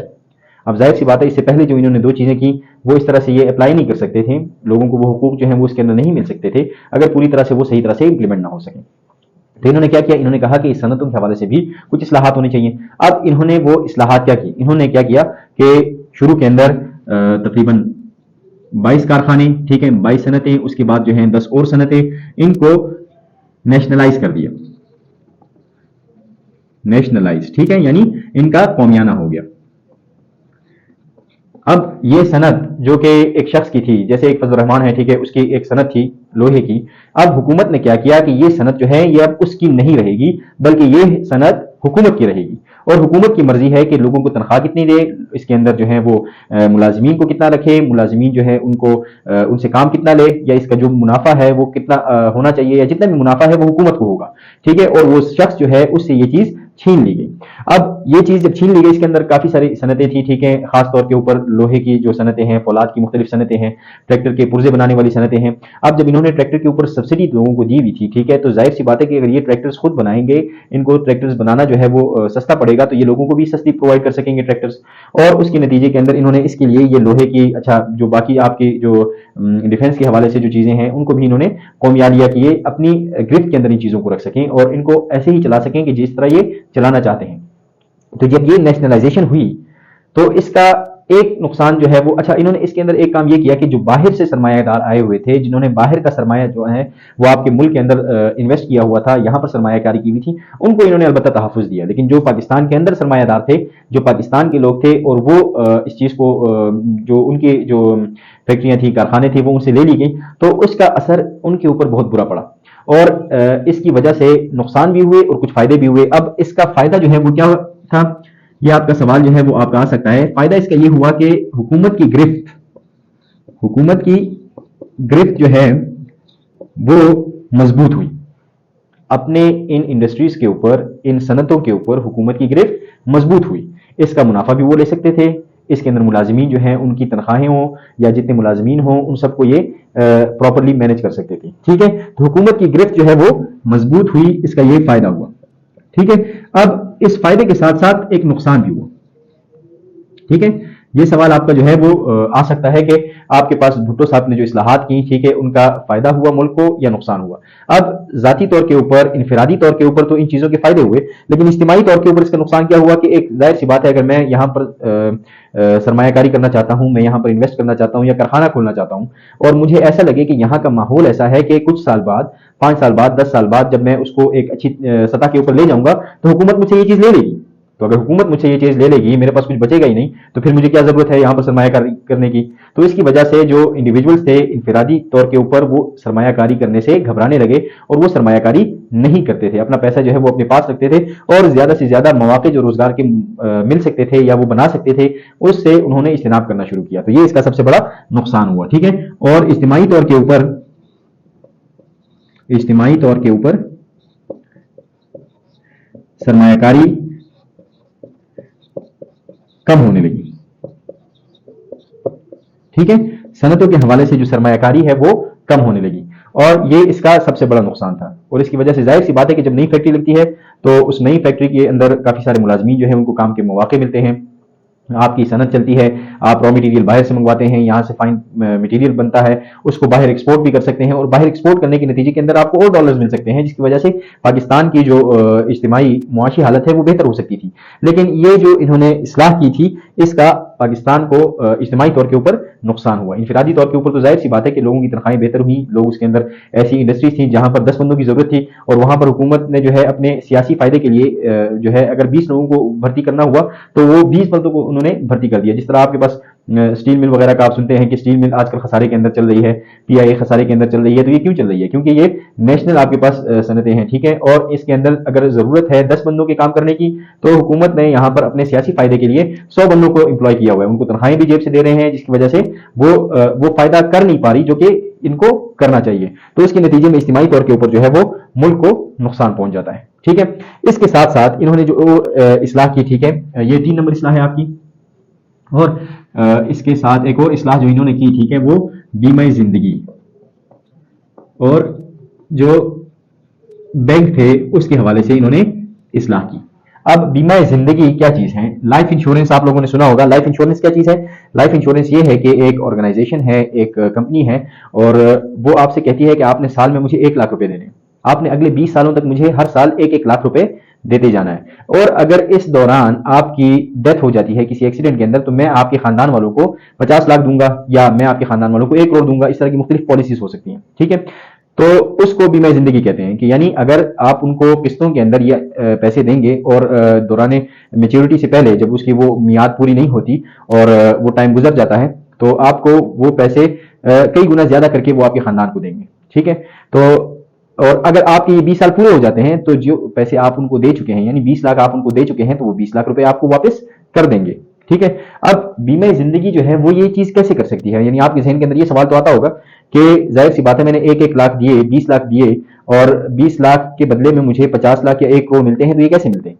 اب ظاہر سی بات ہے اس سے پہلے جو انہوں نے دو چیزیں کی وہ اس طرح سے یہ اپلائی نہیں کر سکتے تھے، لوگوں کو وہ حقوق جو ہیں وہ اس کے اندر نہیں مل سکتے تھے اگر پوری طرح سے وہ صحیح طرح سے امپلیمنٹ نہ ہو سکیں. تو انہوں نے کیا کیا؟ انہوں نے کہا کہ اس صنعتوں کے حوالے سے بھی کچھ اصلاحات ہونے چاہیے. اب انہوں نے وہ اصلاحات کیا کی؟ انہوں نے کیا کیا کہ شروع کے اندر تقریباً 22 کارخانے، ٹھیک ہے، 22 صنعتیں، اس کے بعد جو ہیں 10 اور صنعتیں، ان کو نیشنلائز کر دیا. نیشنلائز، ٹھیک ہے، یعنی ان کا قومیانہ ہو گیا. اب یہ صنعت جو کہ ایک شخص کی تھی، جیسے ایک فضل الرحمان ہے، ٹھیک ہے، اس کی ایک صنعت تھی لوہے کی، اب حکومت نے کیا کیا کہ یہ صنعت جو ہے یہ اب اس کی نہیں رہے گی بلکہ یہ صنعت حکومت کی رہے گی. اور حکومت کی مرضی ہے کہ لوگوں کو تنخواہ کتنی دے، اس کے اندر جو ہے وہ ملازمین کو کتنا رکھے، ملازمین جو ہے ان کو ان سے کام کتنا لے، یا اس کا جو منافع ہے وہ کتنا ہونا چاہیے، یا جتنا بھی منافع ہے وہ حکومت کو ہوگا، ٹھیک ہے. اور وہ شخص جو ہے اس سے یہ چیز چھین لی گئی. اب یہ چیز جب چھین لی گئی، اس کے اندر کافی ساری صنعتیں تھیں، ٹھیک ہے، خاص طور کے اوپر لوہے کی جو صنعتیں ہیں، فولاد کی مختلف صنعتیں ہیں، ٹریکٹر کے پرزے بنانے والی صنعتیں ہیں. اب جب انہوں نے ٹریکٹر کے اوپر سبسڈی لوگوں کو دی ہوئی تھی، ٹھیک ہے، تو ظاہر سی بات ہے کہ اگر یہ ٹریکٹرز خود بنائیں گے، ان کو ٹریکٹرز بنانا جو ہے وہ سستا پڑے گا، تو یہ لوگوں کو بھی سستی پرووائڈ کر سکیں گے ٹریکٹرز. اور اس کے نتیجے کے اندر انہوں نے اس کے لیے یہ لوہے کی اچھا جو باقی آپ کی جو ڈیفینس کے حوالے سے جو چیزیں ہیں ان کو بھی انہوں نے قومیہ لیا کہ یہ اپنی گرفت کے اندر ان چیزوں کو رکھ سکیں اور ان کو ایسے ہی چلا سکیں کہ جس طرح یہ چلانا چاہتے ہیں. تو جب یہ نیشنلائزیشن ہوئی تو اس کا ایک نقصان جو ہے وہ اچھا انہوں نے اس کے اندر ایک کام یہ کیا کہ جو باہر سے سرمایہ دار آئے ہوئے تھے، جنہوں نے باہر کا سرمایہ جو ہے وہ آپ کے ملک کے اندر انویسٹ کیا ہوا تھا، یہاں پر سرمایہ کاری کی ہوئی تھی، ان کو انہوں نے البتہ تحفظ دیا. لیکن جو پاکستان کے اندر سرمایہ دار تھے، جو پاکستان کے لوگ تھے، اور وہ اس چیز کو جو ان کی جو فیکٹریاں تھیں، کارخانے تھے، وہ ان سے لے لی گئی، تو اس کا اثر ان کے اوپر بہت برا پڑا اور اس کی وجہ سے نقصان بھی ہوئے اور کچھ فائدے بھی ہوئے. اب اس کا فائدہ جو ہے وہ کیا تھا؟ یہ آپ کا سوال جو ہے وہ آپ کا آ سکتا ہے. فائدہ اس کا یہ ہوا کہ حکومت کی گرفت جو ہے وہ مضبوط ہوئی. اپنے ان انڈسٹریز کے اوپر، ان صنعتوں کے اوپر حکومت کی گرفت مضبوط ہوئی. اس کا منافع بھی وہ لے سکتے تھے، اس کے اندر ملازمین جو ہیں ان کی تنخواہیں ہوں یا جتنے ملازمین ہوں ان سب کو یہ پراپرلی مینج کر سکتے تھے، ٹھیک ہے. تو حکومت کی گرفت جو ہے وہ مضبوط ہوئی، اس کا یہ فائدہ ہوا، ٹھیک ہے. اب اس فائدے کے ساتھ ساتھ ایک نقصان بھی ہوا، ٹھیک ہے. یہ سوال آپ کا جو ہے وہ آ سکتا ہے کہ آپ کے پاس بھٹو صاحب نے جو اصلاحات کی، ٹھیک ہے، ان کا فائدہ ہوا ملک کو یا نقصان ہوا؟ اب ذاتی طور کے اوپر، انفرادی طور کے اوپر تو ان چیزوں کے فائدے ہوئے، لیکن اجتماعی طور کے اوپر اس کا نقصان کیا ہوا کہ ایک ظاہر سی بات ہے، اگر میں یہاں پر سرمایہ کاری کرنا چاہتا ہوں، میں یہاں پر انویسٹ کرنا چاہتا ہوں یا کارخانہ کھولنا چاہتا ہوں، اور مجھے ایسا لگے کہ یہاں کا ماحول ایسا ہے کہ کچھ سال بعد، 5 سال بعد، 10 سال بعد، جب میں اس کو ایک اچھی سطح کے اوپر لے جاؤں گا تو حکومت مجھ سے یہ چیز لے لے گی. تو اگر حکومت مجھ سے یہ چیز لے لے گی، میرے پاس کچھ بچے گا ہی نہیں، تو پھر مجھے کیا ضرورت ہے یہاں پر سرمایہ کاری کرنے کی؟ تو اس کی وجہ سے جو انڈیویجولز تھے انفرادی طور کے اوپر، وہ سرمایہ کاری کرنے سے گھبرانے لگے اور وہ سرمایہ کاری نہیں کرتے تھے، اپنا پیسہ جو ہے وہ اپنے پاس رکھتے تھے، اور زیادہ سے زیادہ مواقع جو روزگار کے مل سکتے تھے یا وہ بنا سکتے تھے، اس سے انہوں نے اجتناب کرنا شروع کیا. تو یہ اس کا سب سے بڑا نقصان ہوا. ٹھیک ہے. اور اجتماعی طور کے اوپر سرمایہ کاری کم ہونے لگی. ٹھیک ہے. صنعتوں کے حوالے سے جو سرمایہ کاری ہے وہ کم ہونے لگی، اور یہ اس کا سب سے بڑا نقصان تھا. اور اس کی وجہ سے ظاہر سی بات ہے کہ جب نئی فیکٹری لگتی ہے تو اس نئی فیکٹری کے اندر کافی سارے ملازمین جو ہیں ان کو کام کے مواقع ملتے ہیں، آپ کی صنعت چلتی ہے، آپ را مٹیریل باہر سے منگواتے ہیں، یہاں سے فائن مٹیریل بنتا ہے، اس کو باہر ایکسپورٹ بھی کر سکتے ہیں، اور باہر ایکسپورٹ کرنے کے نتیجے کے اندر آپ کو اور ڈالرز مل سکتے ہیں، جس کی وجہ سے پاکستان کی جو اجتماعی معاشی حالت ہے وہ بہتر ہو سکتی تھی. لیکن یہ جو انہوں نے اصلاح کی تھی، اس کا پاکستان کو اجتماعی طور کے اوپر نقصان ہوا. انفرادی طور کے اوپر تو ظاہر سی بات ہے کہ لوگوں کی تنخواہیں بہتر ہوئیں، لوگ اس کے اندر ایسی انڈسٹریز تھیں جہاں پر 10 بندوں کی ضرورت تھی، اور وہاں پر حکومت نے جو ہے اپنے سیاسی فائدے کے لیے جو ہے اگر 20 لوگوں کو بھرتی کرنا ہوا تو وہ 20 بندوں کو انہوں نے بھرتی کر دیا. جس طرح آپ کے پاس اسٹیل مل وغیرہ کا آپ سنتے ہیں کہ اسٹیل مل آج کل خسارے کے اندر چل رہی ہے، پی آئی اے خسارے کے اندر چل رہی ہے. تو یہ کیوں چل رہی ہے؟ کیونکہ یہ نیشنل آپ کے پاس صنعتیں ہیں، ٹھیک ہے، اور اس کے اندر اگر ضرورت ہے 10 بندوں کے کام کرنے کی تو حکومت نے یہاں پر اپنے سیاسی فائدے کے لیے 100 بندوں کو امپلوائے کیا ہوا ہے، ان کو تنخواہیں بھی جیب سے دے رہے ہیں، جس کی وجہ سے وہ فائدہ کر نہیں پا رہی جو کہ ان کو کرنا چاہیے. تو اس کے نتیجے میں اجتماعی طور کے اوپر جو ہے وہ ملک کو نقصان پہنچ جاتا ہے. ٹھیک ہے. اس کے ساتھ ساتھ انہوں نے جو اصلاح کی، ٹھیک ہے، یہ 3 نمبر اصلاح ہے آپ کی. اور اس کے ساتھ ایک اور اصلاح جو انہوں نے کی، ٹھیک ہے، وہ بیمہ زندگی اور جو بینک تھے اس کے حوالے سے انہوں نے اصلاح کی. اب بیمہ زندگی کیا چیز ہے؟ لائف انشورنس آپ لوگوں نے سنا ہوگا. لائف انشورنس کیا چیز ہے؟ لائف انشورنس یہ ہے کہ ایک آرگنائزیشن ہے، ایک کمپنی ہے، اور وہ آپ سے کہتی ہے کہ آپ نے سال میں مجھے 1 لاکھ روپے دینے ہیں، آپ نے اگلے 20 سالوں تک مجھے ہر سال 1 لاکھ روپے دیتے جانا ہے، اور اگر اس دوران آپ کی ڈیتھ ہو جاتی ہے کسی ایکسیڈنٹ کے اندر تو میں آپ کے خاندان والوں کو 50 لاکھ دوں گا، یا میں آپ کے خاندان والوں کو 1 کروڑ دوں گا. اس طرح کی مختلف پالیسیز ہو سکتی ہیں. ٹھیک ہے. تو اس کو بیمہ زندگی کہتے ہیں کہ یعنی اگر آپ ان کو قسطوں کے اندر یہ پیسے دیں گے اور دوران میچورٹی سے پہلے جب اس کی وہ میعاد پوری نہیں ہوتی اور وہ ٹائم گزر جاتا ہے تو آپ کو وہ پیسے کئی گنا زیادہ کر کے وہ آپ کے خاندان کو دیں گے. ٹھیک ہے. تو اور اگر آپ کے 20 سال پورے ہو جاتے ہیں تو جو پیسے آپ ان کو دے چکے ہیں، یعنی 20 لاکھ آپ ان کو دے چکے ہیں، تو وہ 20 لاکھ روپے آپ کو واپس کر دیں گے. ٹھیک ہے. اب بیمہ زندگی جو ہے وہ یہ چیز کیسے کر سکتی ہے؟ یعنی آپ کے ذہن کے اندر یہ سوال تو آتا ہوگا کہ ظاہر سی بات ہے میں نے 1 لاکھ دیے، 20 لاکھ دیے، اور 20 لاکھ کے بدلے میں مجھے 50 لاکھ یا 1 کروڑ ملتے ہیں، تو یہ کیسے ملتے ہیں؟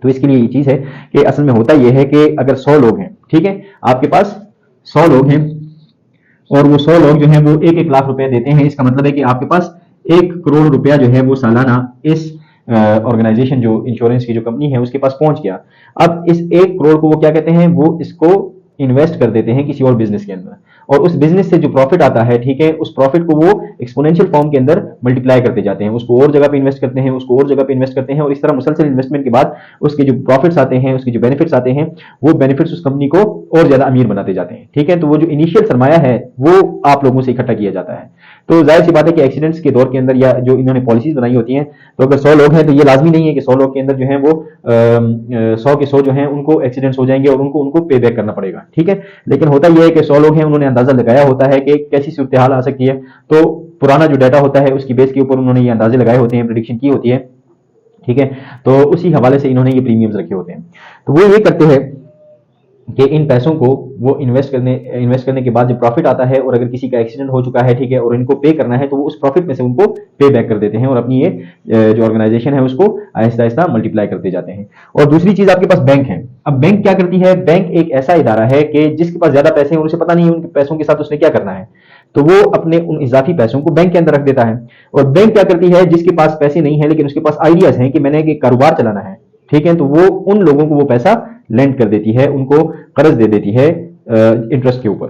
تو اس کے لیے یہ چیز ہے کہ اصل میں ہوتا یہ ہے کہ اگر 100 لوگ ہیں، ٹھیک ہے، آپ کے پاس 100 لوگ ہیں اور وہ 100 لوگ جو ہیں وہ 1 لاکھ روپے دیتے ہیں، اس کا مطلب ہے کہ آپ کے پاس 1 کروڑ روپیہ جو ہے وہ سالانہ اس آرگنائزیشن جو انشورنس کی جو کمپنی ہے اس کے پاس پہنچ گیا. اب اس 1 کروڑ کو وہ کیا کہتے ہیں؟ وہ اس کو انویسٹ کر دیتے ہیں کسی اور بزنس کے اندر، اور اس بزنس سے جو پروفٹ آتا ہے، ٹھیک ہے، اس پروفٹ کو وہ ایکسپونینشیل فارم کے اندر ملٹیپلائی کرتے جاتے ہیں، اس کو اور جگہ پہ انویسٹ کرتے ہیں، اس کو اور جگہ پہ انویسٹ کرتے ہیں، اور اس طرح مسلسل انویسٹمنٹ کے بعد اس کے جو پروفٹس آتے ہیں، اس کے جو بینیفٹس آتے ہیں، وہ بینیفٹس اس کمپنی کو اور زیادہ امیر بناتے جاتے ہیں. ٹھیک ہے. تو وہ جو انیشیل سرمایہ ہے وہ آپ لوگوں سے اکٹھا کیا جاتا ہے. تو ظاہر سی بات ہے کہ ایکسیڈنٹس کے دور کے اندر یا جو انہوں نے پالیسیز بنائی ہوتی ہیں، تو اگر 100 لوگ ہیں تو یہ لازمی نہیں ہے کہ 100 لوگ کے اندر جو ہیں وہ 100 کے 100 جو ہیں ان کو ایکسیڈنٹس ہو جائیں گے اور ان کو پے بیک کرنا پڑے گا. ٹھیک ہے. لیکن ہوتا یہ ہے کہ 100 لوگ ہیں، انہوں نے اندازہ لگایا ہوتا ہے کہ کیسی صورتحال آ سکتی ہے، تو پرانا جو ڈیٹا ہوتا ہے اس کی بیس کے اوپر انہوں نے یہ اندازے لگائے ہوتے ہیں، پریڈکشن کی ہوتی ہے. ٹھیک ہے. تو اسی حوالے سے انہوں نے یہ پریمیمز رکھے ہوتے ہیں. تو وہ یہ کرتے ہیں کہ ان پیسوں کو وہ انویسٹ کرنے کے بعد جب پروفٹ آتا ہے اور اگر کسی کا ایکسیڈنٹ ہو چکا ہے، ٹھیک ہے، اور ان کو پے کرنا ہے، تو وہ اس پروفٹ میں سے ان کو پے بیک کر دیتے ہیں اور اپنی یہ جو آرگنائزیشن ہے اس کو آہستہ آہستہ ملٹیپلائی کرتے جاتے ہیں. اور دوسری چیز آپ کے پاس بینک ہے. اب بینک کیا کرتی ہے؟ بینک ایک ایسا ادارہ ہے کہ جس کے پاس زیادہ پیسے ہیں اور اسے پتہ نہیں ہے ان پیسوں کے ساتھ اس نے کیا کرنا ہے، تو وہ اپنے ان اضافی پیسوں کو بینک کے اندر رکھ دیتا ہے. اور بینک کیا کرتی ہے؟ جس کے پاس پیسے نہیں ہیں لیکن اس کے پاس آئیڈیاز ہیں کہ میں نے ایک کاروبار چلانا ہے، ٹھیک ہے، تو وہ ان لوگوں کو وہ پیسہ لینڈ کر دیتی ہے، ان کو قرض دے دیتی ہے انٹرسٹ کے اوپر،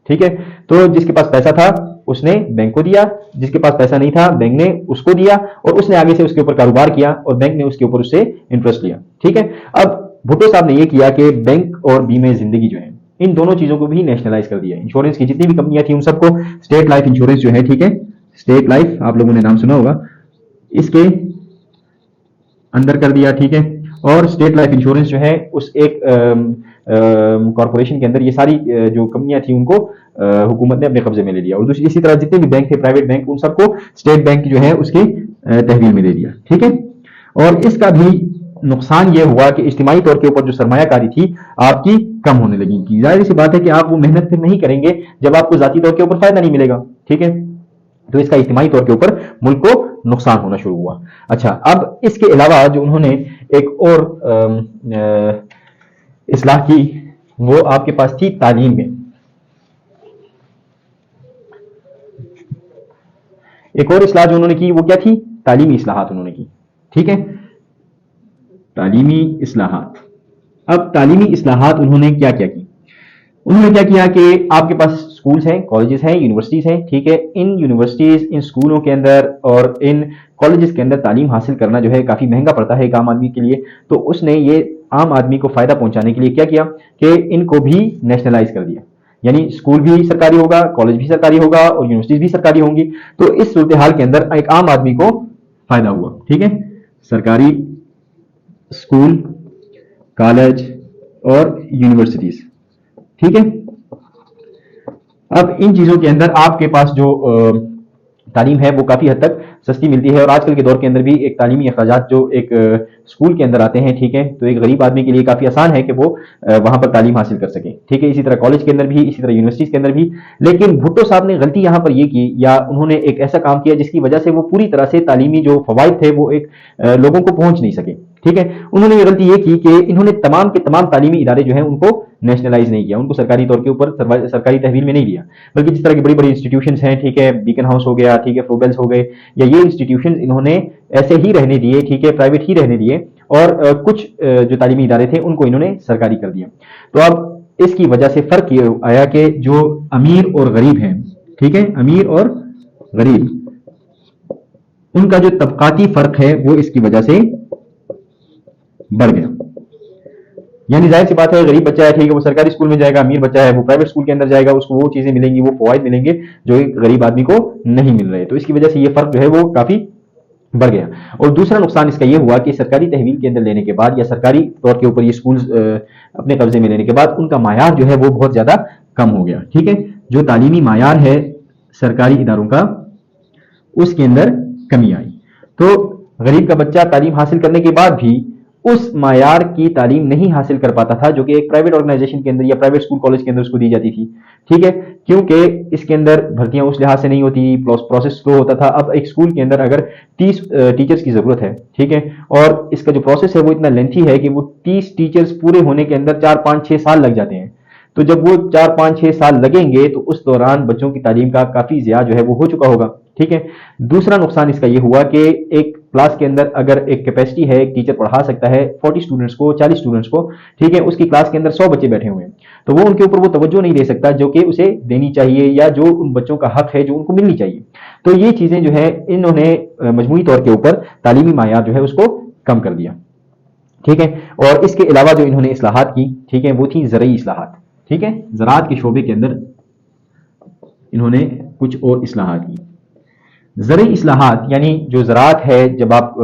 ٹھیک ہے. تو جس کے پاس پیسہ تھا اس نے بینک کو دیا، جس کے پاس پیسہ نہیں تھا بینک نے اس کو دیا، اور اس نے آگے سے اس کے اوپر کاروبار کیا اور بینک نے اس کے اوپر اس سے انٹرسٹ لیا، ٹھیک ہے. اب بھٹو صاحب نے یہ کیا کہ بینک اور بیمے زندگی جو ہے ان دونوں چیزوں کو بھی نیشنلائز کر دیا. انشورنس کی جتنی بھی کمپنیاں تھیں ان سب کو اسٹیٹ لائف انشورنس جو ہے، ٹھیک ہے، اسٹیٹ لائف آپ لوگوں نے نام سنا ہوگا، اس کے اندر کر دیا، ٹھیک ہے. اور اسٹیٹ لائف انشورنس جو ہے اس ایک کارپوریشن کے اندر یہ ساری جو کمپنیاں تھیں ان کو حکومت نے اپنے قبضے میں لے لیا، اور اسی طرح جتنے بھی بینک تھے پرائیویٹ بینک ان سب کو اسٹیٹ بینک جو ہے اس کی تحویل میں دے دیا، ٹھیک ہے. اور اس کا بھی نقصان یہ ہوا کہ اجتماعی طور کے اوپر جو سرمایہ کاری تھی آپ کی کم ہونے لگی. ظاہر سی بات ہے کہ آپ وہ محنت پھر نہیں کریں گے جب آپ کو ذاتی طور کے اوپر فائدہ نہیں ملے گا، ٹھیک ہے. تو اس کا اجتماعی طور کے اوپر ملک کو نقصان ہونا شروع ہوا. اچھا، اب اس کے علاوہ جو انہوں نے ایک اور اصلاح کی وہ آپ کے پاس تھی تعلیم میں. ایک اور اصلاح جو انہوں نے کی وہ کیا تھی؟ تعلیمی اصلاحات انہوں نے کی، ٹھیک ہے، تعلیمی اصلاحات. اب تعلیمی اصلاحات انہوں نے کیا کیا کی؟ انہوں نے کیا کیا کہ آپ کے پاس اسکولز ہیں، کالجز ہیں، یونیورسٹیز ہیں، ٹھیک ہے. ان یونیورسٹیز، ان اسکولوں کے اندر اور ان کالجز کے اندر تعلیم حاصل کرنا جو ہے کافی مہنگا پڑتا ہے ایک عام آدمی کے لیے. تو اس نے یہ عام آدمی کو فائدہ پہنچانے کے لیے کیا کیا کہ ان کو بھی نیشنلائز کر دیا. یعنی اسکول بھی سرکاری ہوگا، کالج بھی سرکاری ہوگا اور یونیورسٹیز بھی سرکاری ہوں گی. تو اس صورتحال کے اندر ایک عام آدمی کو فائدہ ہوا، ٹھیک ہے. سرکاری اسکول، کالج اور یونیورسٹیز، ٹھیک ہے. اب ان چیزوں کے اندر آپ کے پاس جو تعلیم ہے وہ کافی حد تک سستی ملتی ہے، اور آج کل کے دور کے اندر بھی ایک تعلیمی اخراجات جو ایک اسکول کے اندر آتے ہیں، ٹھیک ہے، تو ایک غریب آدمی کے لیے کافی آسان ہے کہ وہ وہاں پر تعلیم حاصل کر سکے، ٹھیک ہے. اسی طرح کالج کے اندر بھی، اسی طرح یونیورسٹیز کے اندر بھی. لیکن بھٹو صاحب نے غلطی یہاں پر یہ کی، یا انہوں نے ایک ایسا کام کیا جس کی وجہ سے وہ پوری طرح سے تعلیمی جو فوائد تھے وہ ایک لوگوں کو پہنچ نہیں سکے، ٹھیک ہے. انہوں نے یہ غلطی یہ کی کہ انہوں نے تمام کے تمام تعلیمی ادارے جو ہیں ان کو نیشنلائز نہیں کیا، ان کو سرکاری طور کے اوپر سرکاری تحویل میں نہیں دیا، بلکہ جس طرح کی بڑی بڑی انسٹیٹیوشنز ہیں، ٹھیک ہے، بیکن ہاؤس ہو گیا، ٹھیک ہے، فروبیلز ہو گئے، یا یہ انسٹیٹیوشنز انہوں نے ایسے ہی رہنے دیے، ٹھیک ہے، پرائیویٹ ہی رہنے دیے، اور کچھ جو تعلیمی ادارے تھے ان کو انہوں نے سرکاری کر دیا. تو اب اس کی وجہ سے فرق یہ آیا کہ جو امیر اور غریب ہیں، ٹھیک ہے، امیر اور غریب، ان کا جو طبقاتی فرق ہے وہ اس کی وجہ سے بڑھ گیا. یعنی ظاہر سی بات ہے غریب بچہ ہے، ٹھیک ہے، وہ سرکاری اسکول میں جائے گا، امیر بچہ ہے وہ پرائیویٹ اسکول کے اندر جائے گا، اس کو وہ چیزیں ملیں گی، وہ فوائد ملیں گے جو ایک غریب آدمی کو نہیں مل رہے. تو اس کی وجہ سے یہ فرق جو ہے وہ کافی بڑھ گیا. اور دوسرا نقصان اس کا یہ ہوا کہ سرکاری تحویل کے اندر لینے کے بعد یا سرکاری طور کے اوپر یہ اسکولز اپنے قبضے میں لینے کے بعد ان کا معیار جو ہے وہ بہت زیادہ کم ہو گیا، ٹھیک ہے. جو تعلیمی معیار ہے سرکاری اداروں کا اس کے اندر کمی آئی. تو غریب کا بچہ تعلیم حاصل کرنے کے بعد بھی اس معیار کی تعلیم نہیں حاصل کر پاتا تھا جو کہ ایک پرائیویٹ آرگنائزیشن کے اندر یا پرائیویٹ اسکول کالج کے اندر اس کو دی جاتی تھی، ٹھیک ہے. کیونکہ اس کے اندر بھرتیاں اس لحاظ سے نہیں ہوتی، پروسیس سلو ہوتا تھا. اب ایک اسکول کے اندر اگر 30 ٹیچرز کی ضرورت ہے، ٹھیک ہے، اور اس کا جو پروسیس ہے وہ اتنا لینتھی ہے کہ وہ 30 ٹیچرز پورے ہونے کے اندر 4 5 6 سال لگ جاتے ہیں. تو جب وہ 4 5 6 سال لگیں گے تو اس دوران بچوں کی تعلیم کا کافی ضیاع جو ہے وہ ہو چکا ہوگا، ٹھیک ہے. دوسرا نقصان اس کا یہ ہوا کہ ایک کلاس کے اندر اگر ایک کیپیسٹی ہے، ایک ٹیچر پڑھا سکتا ہے 40 اسٹوڈنٹس کو، 40 اسٹوڈنٹس کو، ٹھیک ہے، اس کی کلاس کے اندر 100 بچے بیٹھے ہوئے ہیں، تو وہ ان کے اوپر وہ توجہ نہیں دے سکتا جو کہ اسے دینی چاہیے یا جو ان بچوں کا حق ہے جو ان کو ملنی چاہیے. تو یہ چیزیں جو ہے انہوں نے مجموعی طور کے اوپر تعلیمی معیار جو ہے اس کو کم کر دیا، ٹھیک ہے. اور اس کے علاوہ جو انہوں نے اصلاحات کی، ٹھیک ہے، وہ تھی زرعی اصلاحات، ٹھیک ہے. زراعت کے شعبے کے اندر انہوں نے کچھ اور اصلاحات کی. زرعی اصلاحات یعنی جو زراعت ہے، جب آپ